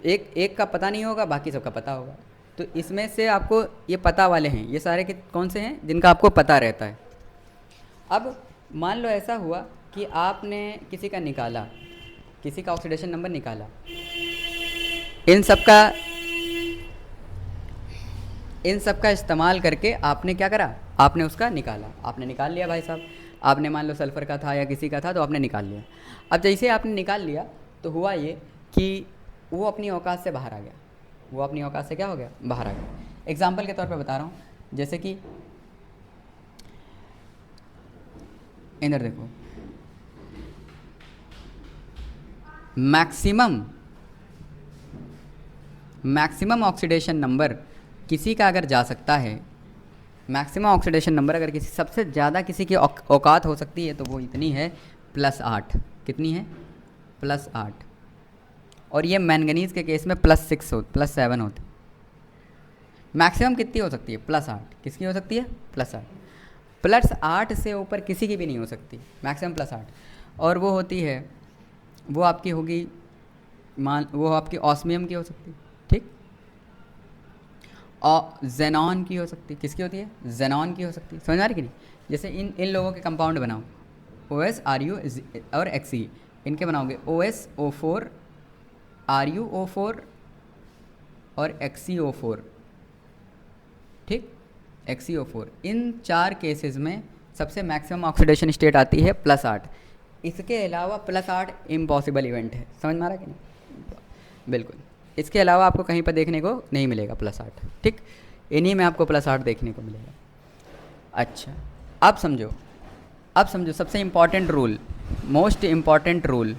Speaker 1: एक एक का पता नहीं होगा, बाकी सबका पता होगा। तो इसमें से आपको ये पता वाले हैं, ये सारे के कौन से हैं जिनका आपको पता रहता है। अब मान लो ऐसा हुआ कि आपने किसी का निकाला, किसी का ऑक्सीडेशन नंबर निकाला, इन सब का इस्तेमाल करके आपने क्या करा? आपने उसका निकाला, आपने निकाल लिया भाई साहब। आपने मान लो सल्फ़र का था या किसी का था, तो आपने निकाल लिया। अब जैसे आपने निकाल लिया तो हुआ ये कि वो अपनी औकात से बाहर आ गया। वो अपनी औकात से क्या हो गया? बाहर आ गया। एग्जाम्पल के तौर पे बता रहा हूँ, जैसे कि इधर देखो, मैक्सिमम ऑक्सीडेशन नंबर किसी का अगर जा सकता है, मैक्सिमम ऑक्सीडेशन नंबर अगर किसी, सबसे ज़्यादा किसी की औकात हो सकती है, तो वो इतनी है +8। कितनी है? +8। और ये मैंगनीज़ के केस में +7 होती। मैक्सिमम कितनी हो सकती है? +8। किसकी हो सकती है? +8। +8 से ऊपर किसी की भी नहीं हो सकती, मैक्सिमम +8। और वो होती है, वो आपकी होगी, वो आपकी ऑस्मियम की हो सकती है, ठीक, और जेनॉन की हो सकती है। किसकी होती है? जेनॉन की हो सकती है। समझ आ रही कि नहीं? जैसे इन लोगों के कंपाउंड बनाओ, OS RU और Xe, इनके बनाओगे OS O4 RU O4 और XeO4, ठीक, XeO4। इन 4 केसेस में सबसे मैक्सिमम ऑक्सीडेशन स्टेट आती है +8। इसके अलावा +8 इम्पॉसिबल इवेंट है। समझ में आ रहा है कि नहीं? बिल्कुल। इसके अलावा आपको कहीं पर देखने को नहीं मिलेगा +8, ठीक, इन्हीं में आपको +8 देखने को मिलेगा। अच्छा, अब समझो सबसे important rule, most important rule.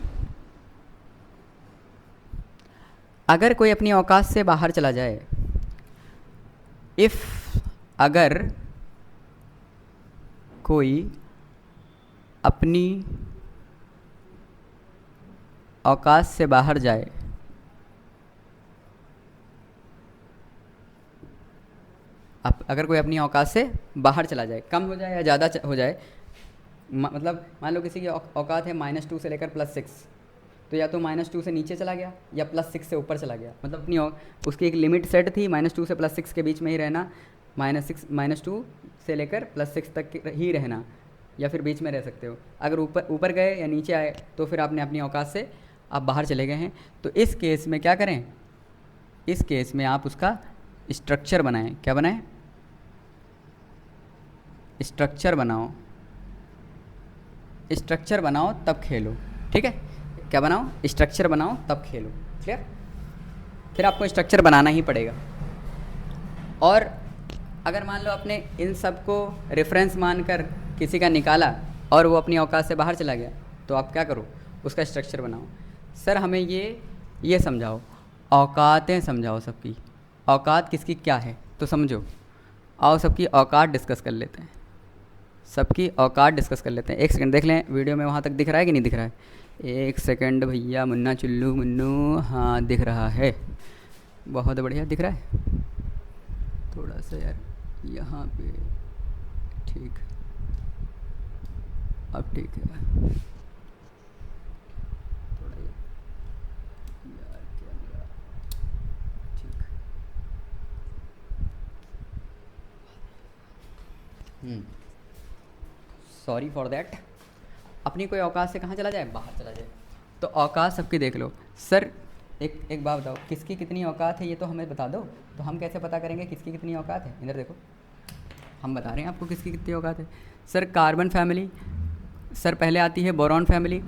Speaker 1: अगर कोई अपनी औकात से बाहर चला जाए, अगर कोई अपनी औकात से बाहर जाए, अगर कोई अपनी औकात से बाहर चला जाए, कम हो जाए या ज़्यादा हो जाए, मतलब मान लो किसी की औकात है -2 से लेकर +6, तो या तो -2 से नीचे चला गया या +6 से ऊपर चला गया। मतलब अपनी उसकी एक लिमिट सेट थी, -2 से +6 के बीच में ही रहना, -2 से लेकर +6 तक ही रहना, या फिर बीच में रह सकते हो। अगर ऊपर गए या नीचे आए तो फिर आपने अपनी औकात से आप बाहर चले गए हैं। तो इस केस में क्या करें? इस केस में आप उसका स्ट्रक्चर बनाएं। क्या बनाएं? स्ट्रक्चर बनाओ तब खेलो, ठीक है? क्या बनाओ? स्ट्रक्चर बनाओ तब खेलो। क्लियर? फिर आपको स्ट्रक्चर बनाना ही पड़ेगा। और अगर मान लो आपने इन सब को रेफरेंस मानकर किसी का निकाला और वो अपनी औकात से बाहर चला गया, तो आप क्या करो? उसका स्ट्रक्चर बनाओ। सर हमें ये समझाओ, औकातें समझाओ सबकी, औकात किसकी क्या है तो समझो। आओ सबकी औकात डिस्कस कर लेते हैं, सबकी औकात डिस्कस कर लेते हैं। एक सेकंड देख लें वीडियो में, वहाँ तक दिख रहा है कि नहीं दिख रहा है? एक सेकंड भैया, मुन्ना चुल्लू मुन्नू, हाँ दिख रहा है, बहुत बढ़िया दिख रहा है। थोड़ा सा यार यहाँ पे, ठीक, अब ठीक है। थोड़ा यार कैमरा, ठीक, सॉरी फॉर दैट। अपनी कोई औकात से कहाँ चला जाए? बाहर चला जाए। तो औकात सबकी देख लो। सर एक बात बताओ, किसकी कितनी औकात है ये तो हमें बता दो। तो हम कैसे पता करेंगे किसकी कितनी औकात है? इधर देखो, हम बता रहे हैं आपको किसकी कितनी औकात है। सर कार्बन फैमिली, सर पहले आती है बोरॉन फैमिली,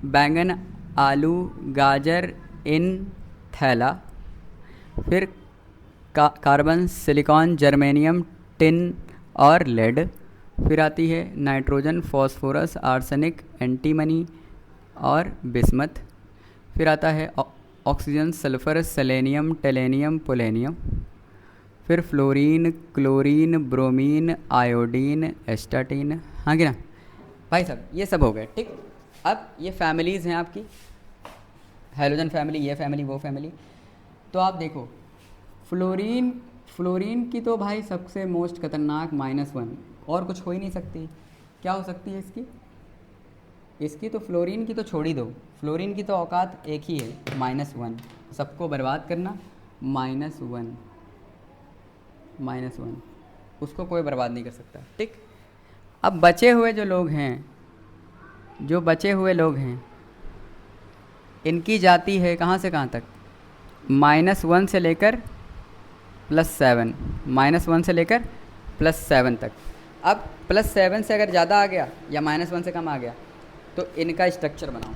Speaker 1: बैंगन, आलू, गाजर, इन, थैला, फिर कार्बन, सिलिकॉन, जर्मेनियम, टिन और लेड, फिर आती है नाइट्रोजन, फॉस्फोरस, आर्सेनिक, एंटीमनी और बिस्मथ, फिर आता है ऑक्सीजन, सल्फर, सेलेनियम, टेलेनियम, पोलेनियम, फिर fluorine, chlorine, bromine, iodine, astatine. हाँ कि ना भाई साहब, ये सब हो गए ठीक। अब ये फैमिलीज़ हैं आपकी, हैलोजन फैमिली, ये फैमिली, वो फैमिली। तो आप देखो फ्लोरीन की तो भाई सबसे मोस्ट खतरनाक -1, और कुछ हो ही नहीं सकती। क्या हो सकती है इसकी तो फ्लोरीन की तो छोड़ ही दो, फ्लोरीन की तो औकात एक ही है -1, सबको बर्बाद करना। -1 उसको कोई बर्बाद नहीं कर सकता ठीक। अब बचे हुए लोग हैं इनकी जाती है कहाँ से कहाँ तक, -1 से लेकर +7, -1 से लेकर +7 तक। अब +7 से अगर ज़्यादा आ गया या -1 से कम आ गया तो इनका स्ट्रक्चर बनाओ।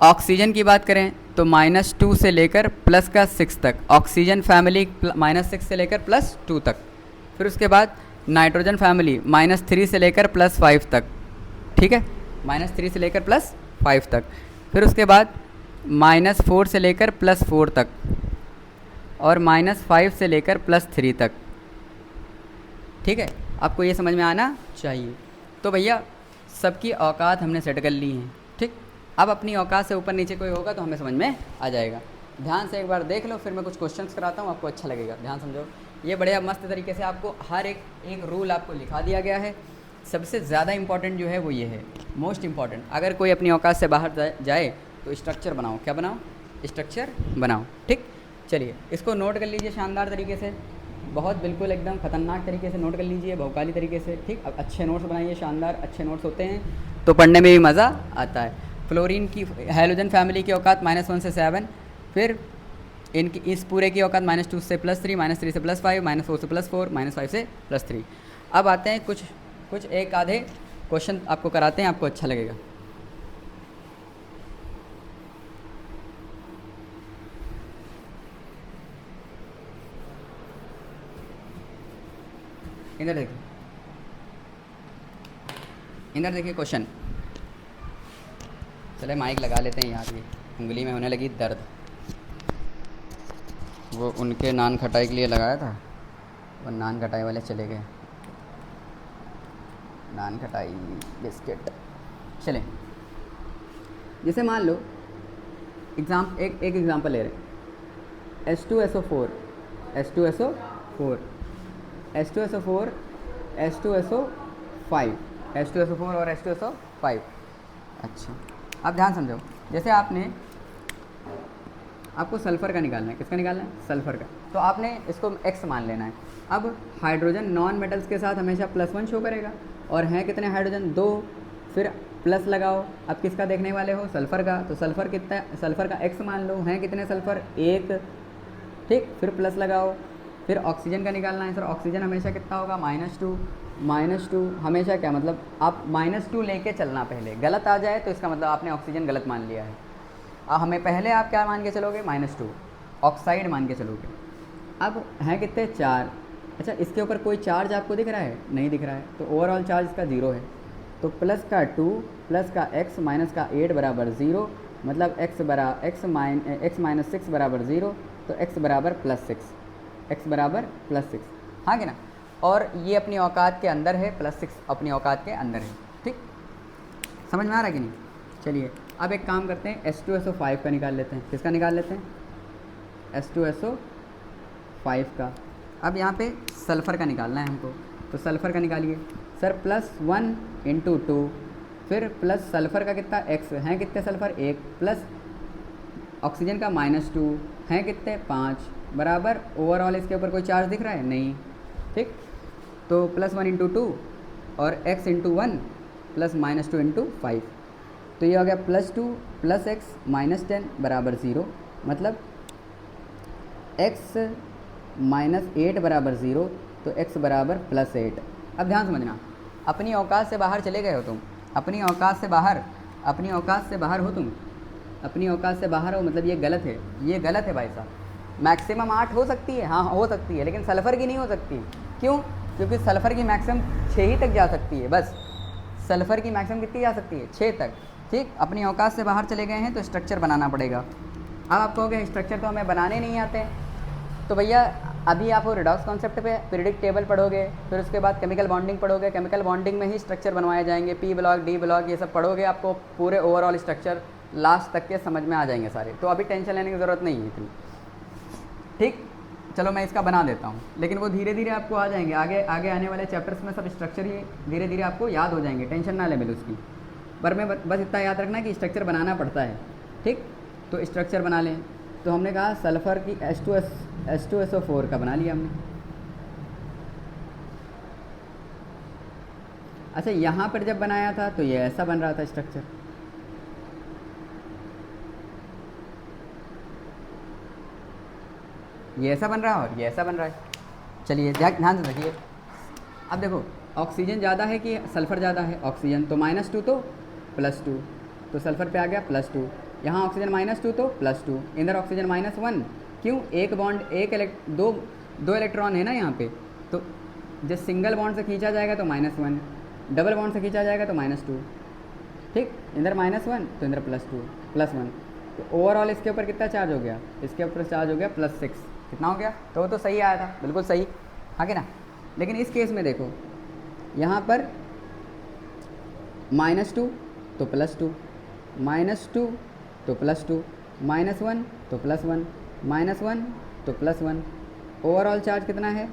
Speaker 1: ऑक्सीजन की बात करें तो -2 से लेकर +6 तक, ऑक्सीजन फैमिली -6 से लेकर +2 तक। फिर उसके बाद नाइट्रोजन फैमिली -3 से लेकर +5 तक, ठीक है, -3 से लेकर +5 तक। फिर उसके बाद -4 से लेकर +4 तक, और -5 से लेकर +3 तक, ठीक है। आपको ये समझ में आना चाहिए। तो भैया सबकी औकात हमने सेट कर ली है ठीक। अब अपनी औकात से ऊपर नीचे कोई होगा तो हमें समझ में आ जाएगा। ध्यान से एक बार देख लो, फिर मैं कुछ क्वेश्चंस कराता हूँ, आपको अच्छा लगेगा। ध्यान समझो, ये बढ़िया मस्त तरीके से आपको हर एक रूल आपको लिखा दिया गया है। सबसे ज़्यादा इंपॉर्टेंट जो है वो ये है, मोस्ट इंपॉर्टेंट। अगर कोई अपनी औकात से बाहर जाए तो स्ट्रक्चर बनाओ। क्या बनाओ? स्ट्रक्चर बनाओ ठीक। चलिए इसको नोट कर लीजिए शानदार तरीके से, बहुत बिल्कुल एकदम ख़तरनाक तरीके से नोट कर लीजिए, बहुकाली तरीके से ठीक। अब अच्छे नोट्स बनाइए, शानदार अच्छे नोट्स होते हैं तो पढ़ने में भी मज़ा आता है। फ्लोरीन की हैलोजन फैमिली की औकात -1 से 7, फिर इनकी इस पूरे की औकात -2 से +3, -3 से +5, -4 से +4, -5 से +3। अब आते हैं कुछ एक आधे क्वेश्चन आपको कराते हैं, आपको अच्छा लगेगा। इधर देखिए क्वेश्चन। चले माइक लगा लेते हैं यार, ये उंगली में होने लगी दर्द। वो उनके नान खटाई के लिए लगाया था, वो नान खटाई वाले चले गए। नान खटाई बिस्किट। चलें, जैसे मान लो एक एग्ज़ाम्पल ले रहे हैं, H2SO4 H2SO4 H2SO4 H2SO5 H2SO4 और H2SO5। अच्छा, अब ध्यान समझो, जैसे आपको सल्फ़र का निकालना है। किसका निकालना है? सल्फ़र का। तो आपने इसको X मान लेना है। अब हाइड्रोजन नॉन मेटल्स के साथ हमेशा +1 शो करेगा, और हैं कितने हाइड्रोजन? 2। फिर प्लस लगाओ। अब किसका देखने वाले हो? सल्फ़र का। तो सल्फ़र कितना? सल्फ़र का X मान लो। हैं कितने सल्फ़र? 1, ठीक। फिर प्लस लगाओ। फिर ऑक्सीजन का निकालना है। सर ऑक्सीजन हमेशा कितना होगा? -2 हमेशा। क्या मतलब? आप -2 लेके चलना, पहले गलत आ जाए तो इसका मतलब आपने ऑक्सीजन गलत मान लिया है। हमें पहले आप क्या मान के चलोगे? -2 ऑक्साइड मान के चलोगे। अब हैं कितने? 4। अच्छा, इसके ऊपर कोई चार्ज आपको दिख रहा है? नहीं दिख रहा है, तो ओवरऑल चार्ज इसका 0 है। तो +2 + x - 8 बराबर 0, मतलब x - 6 बराबर 0, तो x बराबर +6, x बराबर +6। हाँ कि ना? और ये अपनी औकात के अंदर है, +6 अपनी औकात के अंदर है, ठीक। समझ में आ रहा है कि नहीं? चलिए अब एक काम करते हैं, H2SO5 का निकाल लेते हैं। किसका निकाल लेते हैं? H2SO5 का। अब यहाँ पे सल्फ़र का निकालना है हमको, तो सल्फ़र का निकालिए। सर +1 × 2, फिर प्लस सल्फ़र का कितना? x हैं कितने सल्फ़र? 1, प्लस ऑक्सीजन का -2 हैं कितने? 5, बराबर ओवरऑल इसके ऊपर कोई चार्ज दिख रहा है? नहीं, ठीक। तो +1 × 2 और x × 1 प्लस -2 × 5, तो ये हो गया +2 + x - 10 बराबर 0, मतलब x - 8 बराबर 0, तो x बराबर +8। अब ध्यान समझना, अपनी औकात से बाहर चले गए हो तुम, अपनी औकात से बाहर हो तुम, अपनी औकात से बाहर हो, मतलब ये गलत है, ये गलत है भाई साहब। मैक्सिमम 8 हो सकती है, हाँ हो सकती है, लेकिन सल्फ़र की नहीं हो सकती। क्यों? क्योंकि सल्फ़र की मैक्सिमम 6 ही तक जा सकती है, बस सल्फ़र की मैक्सिमम कितनी जा सकती है? 6 तक। ठीक, अपनी औकात से बाहर चले गए हैं तो स्ट्रक्चर बनाना पड़ेगा। अब आप कहोगे स्ट्रक्चर तो हमें बनाने नहीं आते, तो भैया अभी आप वो रिडॉक्स कॉन्सेप्ट पे पीरियडिक टेबल पढ़ोगे, फिर उसके बाद केमिकल बॉन्डिंग पढ़ोगे, केमिकल बॉन्डिंग में ही स्ट्रक्चर बनवाए जाएंगे, पी ब्लॉक, डी ब्लॉक, ये सब पढ़ोगे, आपको पूरे ओवरऑल स्ट्रक्चर लास्ट तक के समझ में आ जाएंगे सारे। तो अभी टेंशन लेने की ज़रूरत नहीं है इतनी। ठीक, चलो मैं इसका बना देता हूँ, लेकिन वो धीरे धीरे आपको आ जाएंगे, आगे आगे आने वाले चैप्टर्स में सब स्ट्रक्चर ही धीरे धीरे आपको याद हो जाएंगे, टेंशन ना ले मिले उसकी। पर मैं बस इतना याद रखना कि स्ट्रक्चर बनाना पड़ता है। ठीक, तो स्ट्रक्चर बना लें। तो हमने कहा सल्फ़र की H2SO4 का बना लिया हमने। अच्छा, यहाँ पर जब बनाया था तो ये ऐसा बन रहा था स्ट्रक्चर, ये ऐसा बन रहा है और ये ऐसा बन रहा है। चलिए ध्यान से देखिए, अब देखो ऑक्सीजन ज़्यादा है कि सल्फ़र ज़्यादा है? ऑक्सीजन, तो -2 तो +2, तो सल्फ़र पे आ गया +2। यहाँ ऑक्सीजन -2 तो +2, इधर ऑक्सीजन -1। क्यों? एक बॉन्ड, दो इलेक्ट्रॉन है ना यहाँ पे, तो जब सिंगल बॉन्ड से खींचा जाएगा तो -1, डबल बॉन्ड से खींचा जाएगा तो -2। ठीक, इधर -1 तो इधर +1, तो ओवरऑल इसके ऊपर कितना चार्ज हो गया? इसके ऊपर चार्ज हो गया +6। कितना हो गया? तो वो तो सही आया था, बिल्कुल सही, हाँ कि ना। लेकिन इस केस में देखो, यहाँ पर -2 तो +2, -2 तो +2, -1 तो +1, -1 तो +1, ओवरऑल चार्ज कितना है?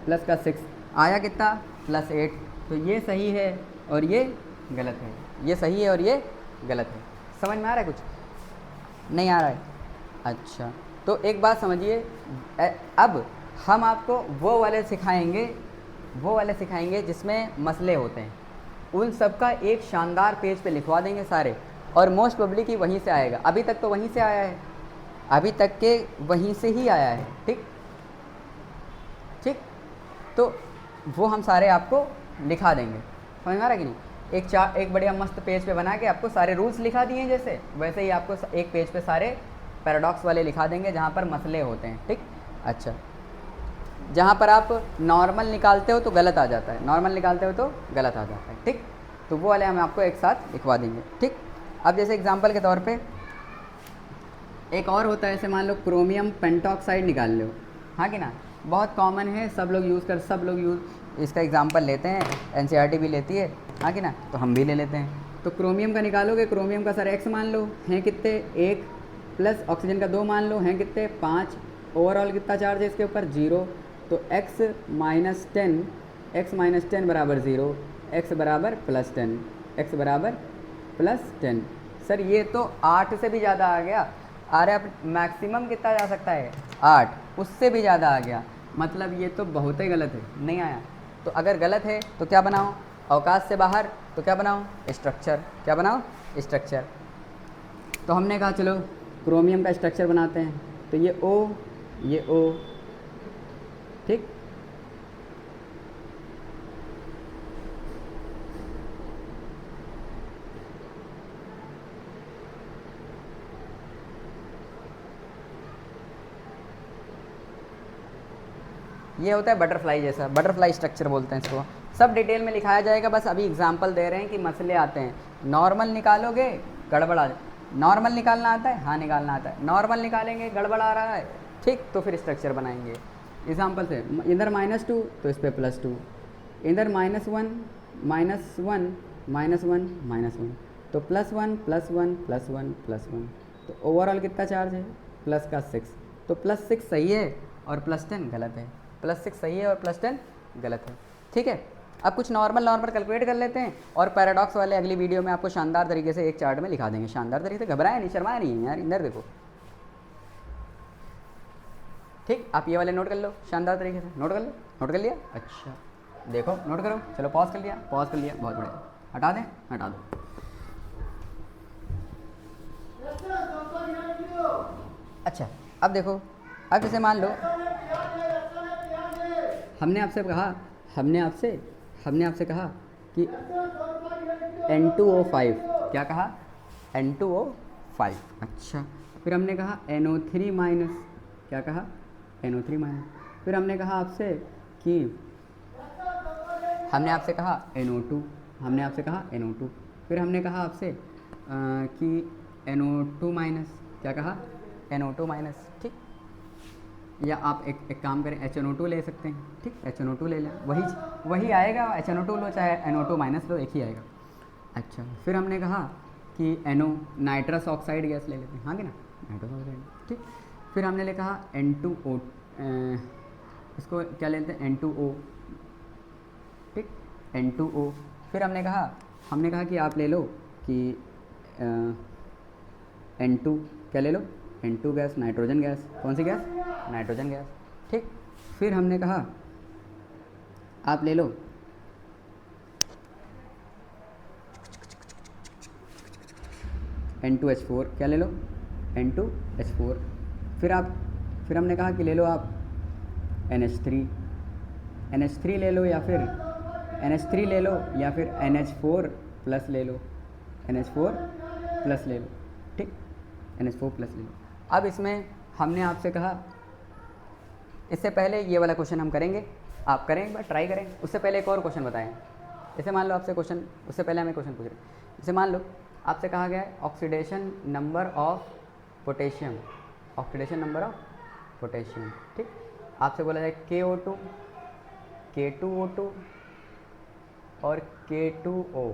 Speaker 1: प्लस का 6 आया, कितना? +8। तो ये सही है और ये गलत है, ये सही है और ये गलत है। समझ में आ रहा है? कुछ नहीं आ रहा है? अच्छा, तो एक बात समझिए, अब हम आपको वो वाले सिखाएंगे जिसमें मसले होते हैं, उन सब का एक शानदार पेज पे लिखवा देंगे सारे, और मोस्ट प्रोबेबली कि वहीं से आएगा। अभी तक तो वहीं से आया है, अभी तक के वहीं से ही आया है। ठीक, तो वो हम सारे आपको लिखा देंगे। समझ में आ रहा है कि नहीं? एक बढ़िया मस्त पेज पे बना के आपको सारे रूल्स लिखा दिए हैं, जैसे वैसे ही आपको एक पेज पे सारे पैराडॉक्स वाले लिखा देंगे जहाँ पर मसले होते हैं। ठीक, अच्छा, जहाँ पर आप नॉर्मल निकालते हो तो गलत आ जाता है, नॉर्मल निकालते हो तो गलत आ जाता है। ठीक, तो वो वाले हम आपको एक साथ लिखवा देंगे। ठीक, अब जैसे एग्जांपल के तौर पे एक और होता है, जैसे मान लो क्रोमियम पेंटॉक्साइड निकाल लो, हाँ कि ना, बहुत कॉमन है, सब लोग यूज़ इसका एग्जांपल लेते हैं, एनसीईआरटी भी लेती है, हाँ कि ना, तो हम भी ले लेते हैं। तो क्रोमियम का निकालोगे, क्रोमियम का सर x मान लो, हैं कितने? 1, प्लस ऑक्सीजन का 2 मान लो, हैं कितने? 5, ओवरऑल कितना चार्ज है इसके ऊपर? 0। तो x - 10 बराबर 0, x बराबर +10, x बराबर +10। सर ये तो 8 से भी ज़्यादा आ गया। अरे अब मैक्सिमम कितना जा सकता है? 8, उससे भी ज़्यादा आ गया, मतलब ये तो बहुत ही गलत है, नहीं आया। तो अगर गलत है तो क्या बनाओ? औकात से बाहर, तो क्या बनाओ? स्ट्रक्चर। क्या बनाओ? स्ट्रक्चर। तो हमने कहा चलो क्रोमियम का स्ट्रक्चर बनाते हैं, तो ये O, ये O। ठीक, ये होता है बटरफ्लाई जैसा, बटरफ्लाई स्ट्रक्चर बोलते हैं इसको। सब डिटेल में लिखाया जाएगा, बस अभी एग्जांपल दे रहे हैं कि मसले आते हैं। नॉर्मल निकालोगे गड़बड़ा, नॉर्मल निकालना आता है, हाँ निकालना आता है, नॉर्मल निकालेंगे गड़बड़ आ रहा है, ठीक, तो फिर स्ट्रक्चर बनाएंगे। एग्जांपल से इधर -2 तो इस पर +2, इधर -1 तो +1 +1 +1 +1, तो ओवरऑल कितना चार्ज है? प्लस का 6। तो +6 सही है और +10 गलत है, +6 सही है और +10 गलत है। ठीक है, अब कुछ नॉर्मल कैलकुलेट कर लेते हैं, और पैराडॉक्स वाले अगली वीडियो में आपको शानदार तरीके से एक चार्ट में लिखा देंगे, शानदार तरीके से, घबराए नहीं, शर्माए नहीं यार, इधर देखो। ठीक, आप ये वाले नोट कर लो, शानदार तरीके से नोट कर लो। नोट कर लिया? अच्छा, देखो नोट करो, चलो पॉज कर लिया, बहुत बढ़िया, हटा दें, हटा दो। अच्छा, अब देखो, अब जैसे मान लो, हमने आपसे कहा कि N2O5, क्या कहा? N2O5। अच्छा, फिर हमने कहा NO3 माइनस, क्या कहा? NO3 minus. फिर हमने कहा आपसे कि NO2, फिर हमने कहा आपसे कि NO2 माइनस, क्या कहा? NO2 माइनस, ठीक। या आप एक काम करें, HNO2 ले सकते हैं, ठीक, HNO2 ले लें, वही आएगा, HNO2 लो चाहे NO2 माइनस लो, एक ही आएगा। अच्छा, फिर हमने कहा कि नाइट्रस ऑक्साइड गैस ले लेते हैं, हाँ कि ना, नाइट्रस ऑक्साइड, ठीक। फिर हमने ले कहा N2O, इसको क्या लेते हैं? N2O, ठीक, N2O। फिर हमने कहा कि आप ले लो कि N2, क्या ले लो? N2 gas, nitrogen gas. कौन सी गैस? नाइट्रोजन गैस, ठीक। फिर हमने कहा आप ले लो N2H4, क्या ले लो? N2H4। फिर हमने कहा कि ले लो आप NH3 ले लो, या फिर NH3 ले लो, या फिर NH4 प्लस ले लो, NH4 प्लस ले लो, ठीक, NH4 प्लस ले लो। अब इसमें हमने आपसे कहा, इससे पहले ये वाला क्वेश्चन हम करेंगे, आप करें एक बार, ट्राई करें। उससे पहले एक और क्वेश्चन बताएं। जैसे मान लो आपसे क्वेश्चन, उससे पहले हमें क्वेश्चन पूछ रहे हैं। जैसे मान लो आपसे कहा गया है ऑक्सीडेशन नंबर ऑफ पोटेशियम, ठीक। आपसे बोला जाए KO2, K2O2 और K2O।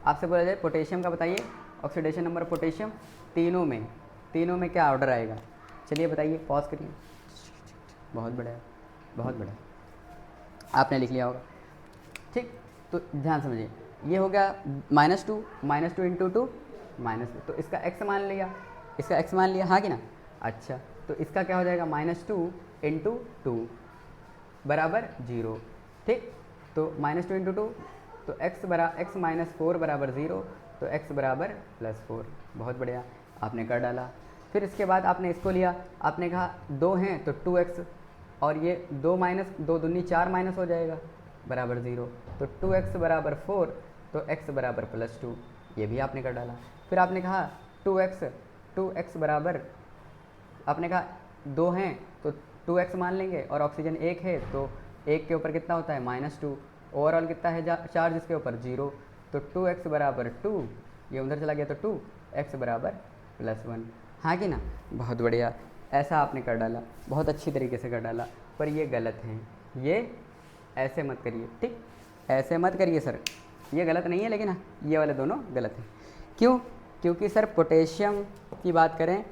Speaker 1: आपसे बोला जाए पोटेशियम का बताइए, ऑक्सीडेशन नंबर ऑफ पोटेशियम, तीनों में क्या ऑर्डर आएगा? चलिए बताइए, पॉज करिए। बहुत बढ़िया, आपने लिख लिया होगा, ठीक। तो ध्यान समझिए, ये हो गया -2 इंटू 2 -2, तो इसका x मान लिया, हाँ कि ना। अच्छा, तो इसका क्या हो जाएगा? -2 इंटू 2 बराबर 0, ठीक। तो -2 इंटू 2, तो x -4 बराबर 0, तो x बराबर +4। बहुत बढ़िया, आपने कर डाला। फिर इसके बाद आपने इसको लिया, आपने कहा 2 हैं तो 2x, और ये 2 दूनी 4 माइनस हो जाएगा, बराबर 0, तो 2x बराबर 4, तो x बराबर +2, ये भी आपने कर डाला। फिर आपने कहा 2x बराबर, आपने कहा 2 हैं तो 2x मान लेंगे, और ऑक्सीजन 1 है तो 1 के ऊपर कितना होता है? -2, ओवरऑल कितना है चार्ज इसके ऊपर? 0, तो 2x बराबर 2, ये उधर चला गया तो 2x बराबर +1, हाँ कि ना। बहुत बढ़िया, ऐसा आपने कर डाला, बहुत अच्छी तरीके से कर डाला। पर ये गलत है, ये ऐसे मत करिए, ठीक, ऐसे मत करिए सर, ये गलत नहीं है, लेकिन ये वाले दोनों गलत हैं। क्यों? क्योंकि सर पोटेशियम की बात करें,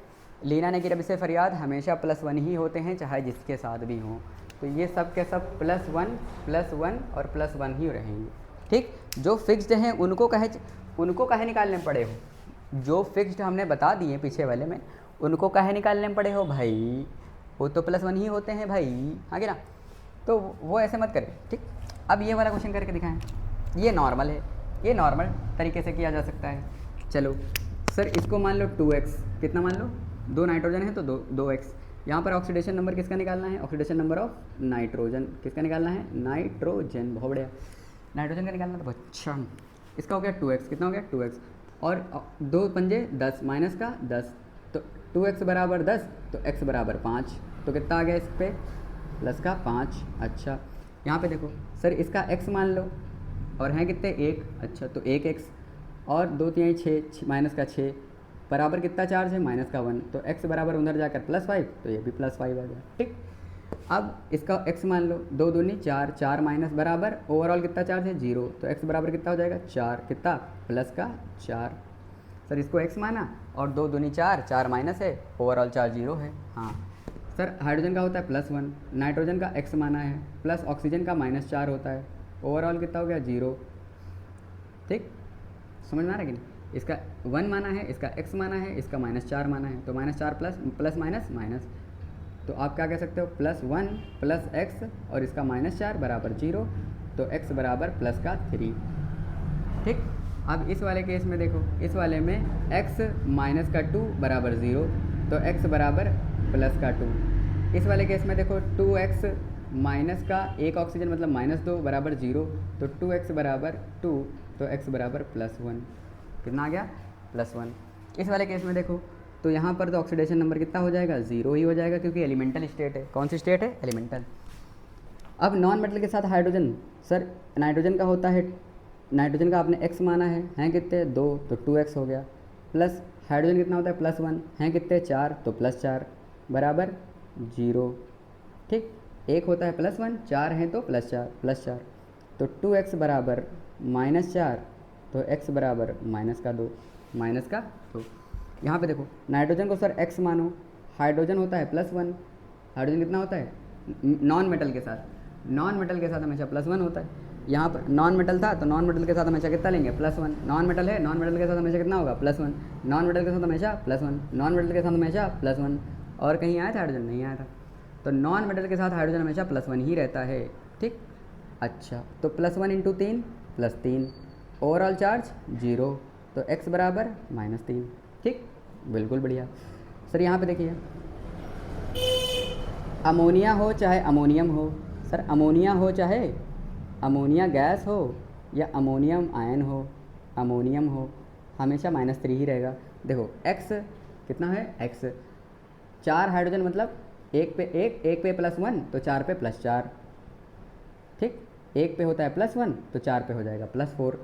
Speaker 1: लीना ने की रब से फरियाद, हमेशा +1 ही होते हैं, चाहे जिसके साथ भी हों। तो ये सब के सब +1 और +1 ही रहेंगे, ठीक। जो फिक्स्ड हैं उनको काहे निकालने पड़े हो? जो फिक्स्ड हमने बता दिए पीछे वाले में, उनको काहे निकालने पड़े हो भाई? वो तो +1 ही होते हैं भाई, हाँ कि ना। तो वो ऐसे मत करें, ठीक। अब ये वाला क्वेश्चन करके दिखाएं, ये नॉर्मल है, ये नॉर्मल तरीके से किया जा सकता है। चलो सर, इसको मान लो 2x, कितना मान लो? 2 नाइट्रोजन है तो 2x। यहाँ पर ऑक्सीडेशन नंबर किसका निकालना है? ऑक्सीडेशन नंबर ऑफ नाइट्रोजन, किसका निकालना है? नाइट्रोजन, बहुत बढ़िया, नाइट्रोजन का निकालना था। अच्छा, इसका हो गया 2x, कितना हो गया? 2x, और 2 पंजे 10, माइनस का 10, तो 2x बराबर 10, तो x बराबर 5, तो कितना आ गया इस पर? प्लस का 5। अच्छा, यहाँ पे देखो सर, इसका x मान लो, और हैं कितने? 1, अच्छा, तो 1x, और 2 3 6, माइनस का 6, बराबर कितना चार्ज है? माइनस का 1, तो x बराबर उधर जाकर +5, तो ये भी +5 आ गया, ठीक। अब इसका x मान लो, 2 दूनी 4, 4 माइनस बराबर ओवरऑल कितना चार्ज है? 0, तो x बराबर कितना हो जाएगा? 4, कितना? प्लस का 4। सर इसको x माना, और 2 दूनी 4, 4 माइनस है, ओवरऑल चार्ज 0 है, हाँ। सर हाइड्रोजन का होता है +1, नाइट्रोजन का x माना है, प्लस ऑक्सीजन का -4 होता है, ओवरऑल कितना हो गया? 0, ठीक। समझ में आ रहा है कि नहीं? इसका 1 माना है, इसका x माना है, इसका -4 माना है, तो -4 प्लस माइनस माइनस, तो आप क्या कह सकते हो? +1 प्लस x, और इसका -4 बराबर 0, तो x बराबर प्लस का 3, ठीक। अब इस वाले केस में देखो, इस वाले में x माइनस का 2 बराबर 0, तो x बराबर प्लस का 2। इस वाले केस में देखो 2x माइनस का एक ऑक्सीजन मतलब -2 बराबर 0, तो 2x बराबर 2, तो x बराबर +1। कितना आ गया? +1। इस वाले केस में देखो तो यहाँ पर तो ऑक्सीडेशन नंबर कितना हो जाएगा? 0 ही हो जाएगा, क्योंकि एलिमेंटल स्टेट है। कौन सी स्टेट है? एलिमेंटल। अब नॉन मेटल के साथ हाइड्रोजन, सर नाइट्रोजन का होता है, नाइट्रोजन का आपने x माना है, हैं कितने? 2, तो 2x हो गया। प्लस हाइड्रोजन कितना होता है? +1, हैं कितने? 4, तो +4 बराबर 0। ठीक, एक होता है +1, 4 हैं तो +4, तो 2x बराबर -4, तो x बराबर -2, -2। यहाँ पे देखो नाइट्रोजन को सर x मानो, हाइड्रोजन होता है +1, हाइड्रोजन कितना होता है? नॉन मेटल के साथ हमेशा +1 होता है। यहाँ पर नॉन मेटल था तो नॉन मेटल के साथ हमेशा कितना लेंगे? +1। नॉन मेटल है, नॉन मेटल के साथ हमेशा कितना होगा? +1। नॉन मेटल के साथ हमेशा +1, नॉन मेटल के साथ हमेशा +1। और कहीं आया था हाइड्रोजन? नहीं आया था। तो नॉन मेटल के साथ हाइड्रोजन हमेशा +1 ही रहता है। ठीक, अच्छा, तो +1 × 3 +3, ओवरऑल चार्ज 0, तो x बराबर -3। ठीक, बिल्कुल बढ़िया। सर यहाँ पे देखिए, अमोनिया हो चाहे अमोनियम हो, सर अमोनिया हो चाहे अमोनिया गैस हो या अमोनियम आयन हो, अमोनियम हो, हमेशा -3 ही रहेगा। देखो x कितना है? x 4 हाइड्रोजन मतलब एक पे +1, तो 4 पे +4। ठीक, एक पे होता है +1 तो 4 पे हो जाएगा +4।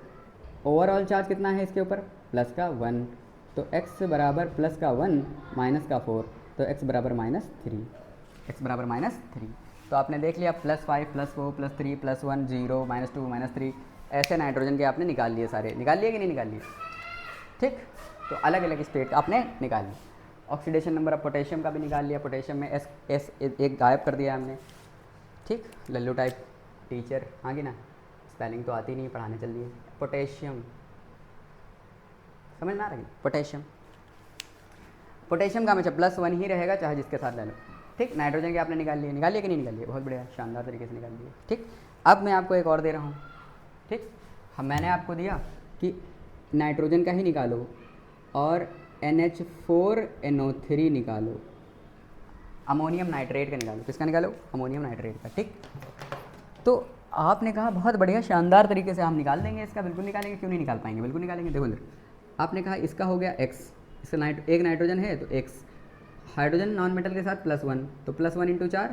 Speaker 1: ओवरऑल चार्ज कितना है इसके ऊपर? +1, तो x बराबर +1 -4, तो x बराबर -3, x बराबर -3। तो आपने देख लिया +5 +4 +3 +1 0 -2 -3, ऐसे नाइट्रोजन के आपने निकाल लिए, सारे निकाल लिए कि नहीं निकाल लिए? ठीक, तो अलग अलग स्टेट आपने निकाल ली। ऑक्सीडेशन नंबर, अब पोटेशियम का भी निकाल लिया। पोटेशियम में एस एक गायब कर दिया हमने। ठीक, लल्लू टाइप टीचर, हाँ कि ना, स्पेलिंग तो आती नहीं, पढ़ाने चल रही है। पोटेशियम समझ में आ रही है? पोटेशियम का हमेशा +1 ही रहेगा, चाहे जिसके साथ ले लो। ठीक, नाइट्रोजन के आपने निकाल लिए कि नहीं निकाल लिए? बहुत बढ़िया, शानदार तरीके से निकाल लिए। ठीक, अब मैं आपको एक और दे रहा हूँ। ठीक, मैंने आपको दिया कि नाइट्रोजन का ही निकालो और NH4NO3 निकालो, अमोनियम नाइट्रेट का निकालो। किसका निकालो? अमोनियम नाइट्रेट का। ठीक, तो आपने कहा बहुत बढ़िया, शानदार तरीके से हम निकाल देंगे इसका, बिल्कुल निकालेंगे, क्यों नहीं निकाल पाएंगे? बिल्कुल निकालेंगे। देखो इधर आपने कहा इसका हो गया x, इसका एक नाइट्रोजन है तो x, हाइड्रोजन नॉन मेटल के साथ +1, तो +1 × 4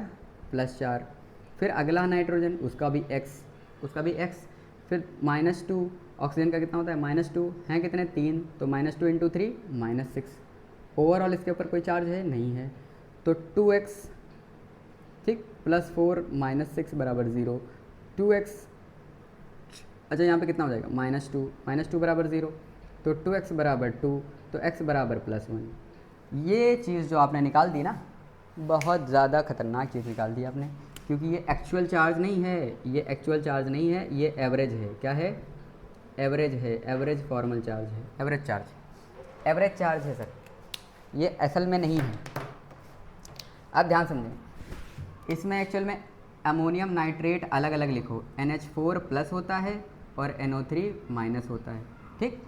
Speaker 1: +4। फिर अगला नाइट्रोजन, उसका भी x, फिर -2, ऑक्सीजन का कितना होता है? -2, हैं कितने? 3, तो -2 × 3 -6। ओवरऑल इसके ऊपर कोई चार्ज है? नहीं है, तो 2x, ठीक, +4 -6 बराबर 0, 2x, अच्छा यहाँ पे कितना हो जाएगा? -2 बराबर 0, तो 2x बराबर 2, तो x बराबर +1। ये चीज़ जो आपने निकाल दी ना, बहुत ज़्यादा खतरनाक चीज़ निकाल दी आपने, क्योंकि ये एक्चुअल चार्ज नहीं है, ये एवरेज है। क्या है? एवरेज है, एवरेज फॉर्मल चार्ज है, एवरेज चार्ज है सर, ये असल में नहीं है। अब ध्यान समझें, इसमें एक्चुअल में अमोनियम नाइट्रेट अलग अलग लिखो, NH4+ होता है और NO3- होता है। ठीक,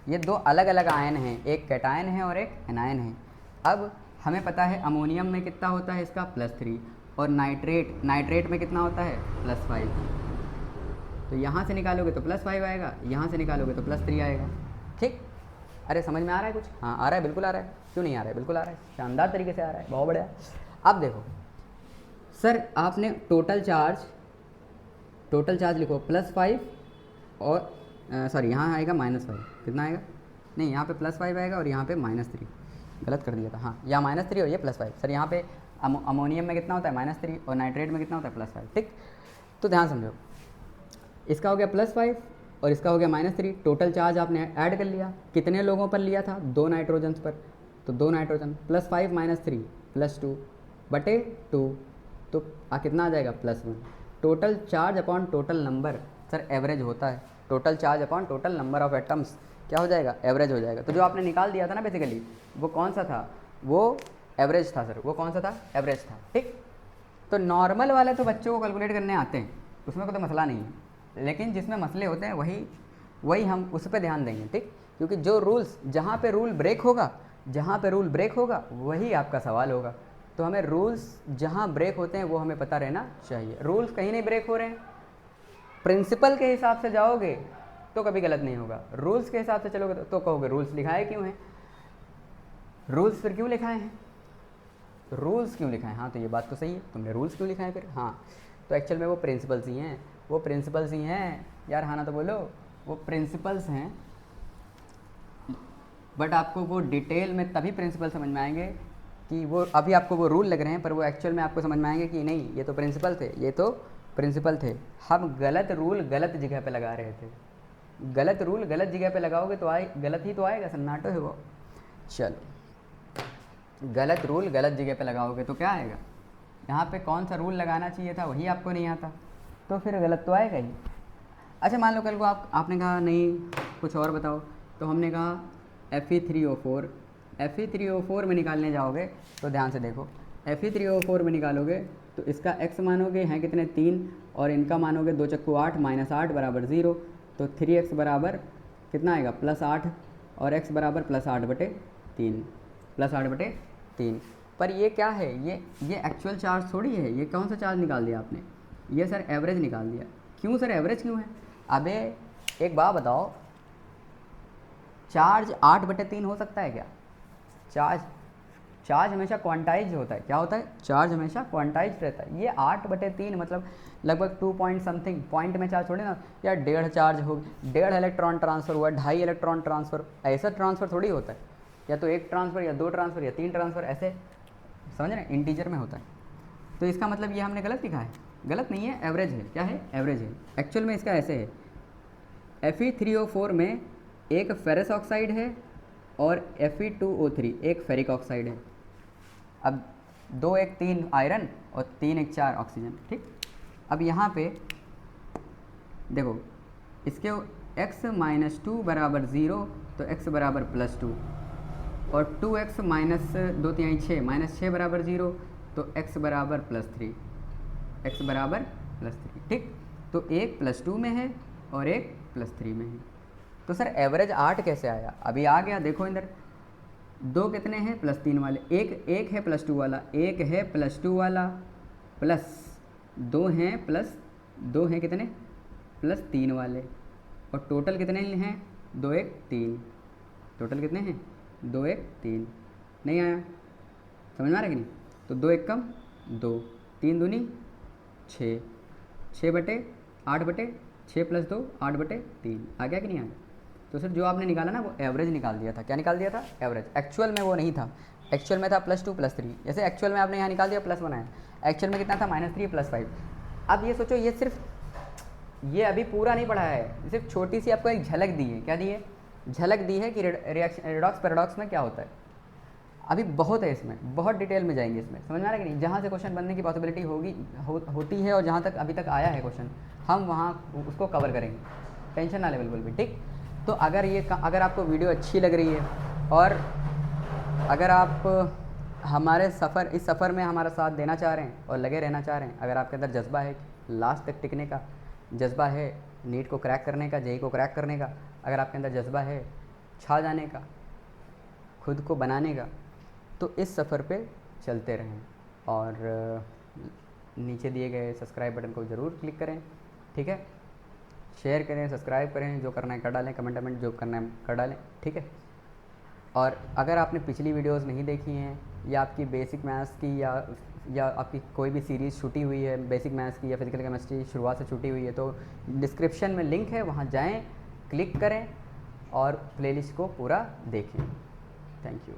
Speaker 1: ये दो अलग अलग आयन हैं, एक कैटायन है और एक एनायन है। अब हमें पता है अमोनियम में कितना होता है इसका? +3, और नाइट्रेट में कितना होता है? +5। तो यहाँ से निकालोगे तो +5 आएगा, यहाँ से निकालोगे तो +3 आएगा। ठीक, अरे समझ में आ रहा है कुछ? हाँ आ रहा है, बिल्कुल आ रहा है, क्यों नहीं आ रहा है? बिल्कुल आ रहा है, शानदार तरीके से आ रहा है, बहुत बढ़िया। अब देखो सर, आपने टोटल चार्ज लिखो +5 और सॉरी यहाँ आएगा -5, कितना आएगा? नहीं, यहाँ पे +5 आएगा और यहाँ पे -3, गलत कर दिया था। हाँ, यहाँ -3 और ये +5। सर यहाँ पे अमोनियम में कितना होता है? -3, और नाइट्रेट में कितना होता है? +5। ठीक, तो ध्यान समझो, इसका हो गया +5 और इसका हो गया -3। टोटल चार्ज आपने ऐड कर लिया, कितने लोगों पर लिया था? 2 नाइट्रोजन पर, तो 2 नाइट्रोजन, +5 - 3 +2 बटे 2, तो कितना आ जाएगा? +1। Total charge upon total number, sir average होता है, total charge upon total number of atoms क्या हो जाएगा? एवरेज हो जाएगा। तो जो आपने निकाल दिया था ना बेसिकली, वो कौन सा था? वो एवरेज था सर, वो कौन सा था? एवरेज था। ठीक, तो नॉर्मल वाले तो बच्चों को कैलकुलेट करने आते हैं, उसमें कोई तो मसला नहीं है, लेकिन जिसमें मसले होते हैं वही हम उस पर ध्यान देंगे। ठीक, क्योंकि जो रूल्स, जहाँ पे रूल ब्रेक होगा वही आपका सवाल होगा। तो हमें रूल्स जहाँ ब्रेक होते हैं वो हमें पता रहना चाहिए। रूल्स कहीं नहीं ब्रेक हो रहे हैं, प्रिंसिपल के हिसाब से जाओगे तो कभी गलत नहीं होगा, रूल्स के हिसाब से चलोगे तो कहोगे रूल्स लिखाए क्यों हैं, रूल्स फिर क्यों लिखाए हैं, रूल्स क्यों लिखाए, हाँ तो ये बात तो सही है, तुमने रूल्स क्यों लिखाए फिर, हाँ तो एक्चुअल में वो प्रिंसिपल्स ही हैं, वो प्रिंसिपल्स ही हैं यार, हाँ ना तो बोलो, वो प्रिंसिपल्स हैं। बट आपको वो डिटेल में तभी प्रिंसिपल समझ में आएंगे कि वो अभी आपको वो रूल लग रहे हैं, पर वो एक्चुअल में आपको समझ में आएंगे कि नहीं ये तो प्रिंसिपल थे, ये तो प्रिंसिपल थे, हम गलत रूल गलत जगह पे लगा रहे थे। गलत रूल गलत जगह पे लगाओगे तो गलत ही तो आएगा, सन्नाटो है वो। चलो, गलत रूल गलत जगह पे लगाओगे तो क्या आएगा, यहाँ पे कौन सा रूल लगाना चाहिए था वही आपको नहीं आता, तो फिर गलत तो आएगा ही। अच्छा मान लो कल को आपने कहा नहीं कुछ और बताओ, तो हमने कहा Fe3O4, Fe3O4 में निकालने जाओगे तो ध्यान से देखो, Fe3O4 में निकालोगे तो इसका x मानोगे हैं कितने 3, और इनका मानोगे 2 चक्कू 8 -8 बराबर 0, तो 3x बराबर कितना आएगा +8, और x बराबर +8/3, +8/3। पर ये क्या है, ये एक्चुअल चार्ज थोड़ी है, ये कौन सा चार्ज निकाल दिया आपने, ये सर एवरेज निकाल दिया। क्यों सर एवरेज क्यों है, अबे एक बात बताओ, चार्ज 8/3 हो सकता है क्या, चार्ज हमेशा क्वांटाइज होता है, क्या होता है, चार्ज हमेशा क्वांटाइज रहता है। ये 8/3 मतलब लगभग 2 पॉइंट समथिंग पॉइंट में चार्ज थोड़ी ना यार, 1.5 चार्ज हो, 1.5 इलेक्ट्रॉन ट्रांसफ़र हुआ, 2.5 इलेक्ट्रॉन ट्रांसफ़र, ऐसा ट्रांसफ़र थोड़ी होता है, या तो 1 ट्रांसफ़र या 2 ट्रांसफ़र या 3 ट्रांसफ़र, ऐसे समझ रहे हैं, इंटीजर में होता है। तो इसका मतलब ये हमने गलत लिखा है, गलत नहीं है, एवरेज है, क्या है एवरेज है। एक्चुअल में इसका ऐसे है, Fe3O4 में एक फेरस ऑक्साइड है और Fe2O3 एक फेरिक ऑक्साइड है। अब 2 1 3 आयरन और 3 1 4 ऑक्सीजन, ठीक। अब यहाँ पे देखो इसके x -2 बराबर 0, तो x बराबर +2, और 2x -2 3 6 -6 बराबर 0, तो x बराबर +3, x बराबर +3, ठीक। तो एक +2 में है और एक +3 में है। तो सर एवरेज 8 कैसे आया, अभी आ गया, देखो इधर 2 कितने हैं +3 वाले, एक है +2 वाला, एक है +2 वाला, प्लस 2 हैं कितने +3 वाले, और टोटल कितने हैं 2 1 3, टोटल कितने हैं 2 1 3, नहीं आया, समझ में आ रहा है कि नहीं। तो 2 1 कम 2, 3 दूनी 6, 6/8/6 + 2 8/3, आ गया कि नहीं आ गया। तो सर जो आपने निकाला ना वो एवरेज निकाल दिया था, क्या निकाल दिया था एवरेज, एक्चुअल में वो नहीं था, एक्चुअल में था +2 +3, जैसे एक्चुअल में आपने यहाँ निकाल दिया +1 आया, एक्चुअल में कितना था -3 +5। अब ये सोचो, ये सिर्फ ये अभी पूरा नहीं पढ़ा है, सिर्फ छोटी सी आपको एक झलक दी है, क्या दी है, झलक दी है कि रेडॉक्स पैराडॉक्स में क्या होता है। अभी बहुत है इसमें, बहुत डिटेल में जाएंगे इसमें, समझ में आ रहा है कि नहीं। जहाँ से क्वेश्चन बनने की पॉसिबिलिटी होती है और जहाँ तक अभी तक आया है क्वेश्चन, हम वहाँ उसको कवर करेंगे, टेंशन ना ले बिल्कुल भी, ठीक। तो अगर आपको वीडियो अच्छी लग रही है और अगर आप इस सफ़र में हमारा साथ देना चाह रहे हैं और लगे रहना चाह रहे हैं, अगर आपके अंदर जज्बा है लास्ट तक टिकने का, जज्बा है नीट को क्रैक करने का, जेई को क्रैक करने का, अगर आपके अंदर जज्बा है छा जाने का, खुद को बनाने का, तो इस सफ़र पे चलते रहें और नीचे दिए गए सब्सक्राइब बटन को ज़रूर क्लिक करें, ठीक है। शेयर करें, सब्सक्राइब करें, जो करना है कर डालें, कमेंट जो करना है कर डालें, ठीक है। और अगर आपने पिछली वीडियोस नहीं देखी हैं, या आपकी बेसिक मैथ्स की या आपकी कोई भी सीरीज़ छूटी हुई है बेसिक मैथ्स की या फिजिकल केमिस्ट्री शुरुआत से छूटी हुई है, तो डिस्क्रिप्शन में लिंक है, वहाँ जाएं, क्लिक करें और प्लेलिस्ट को पूरा देखें। Thank you.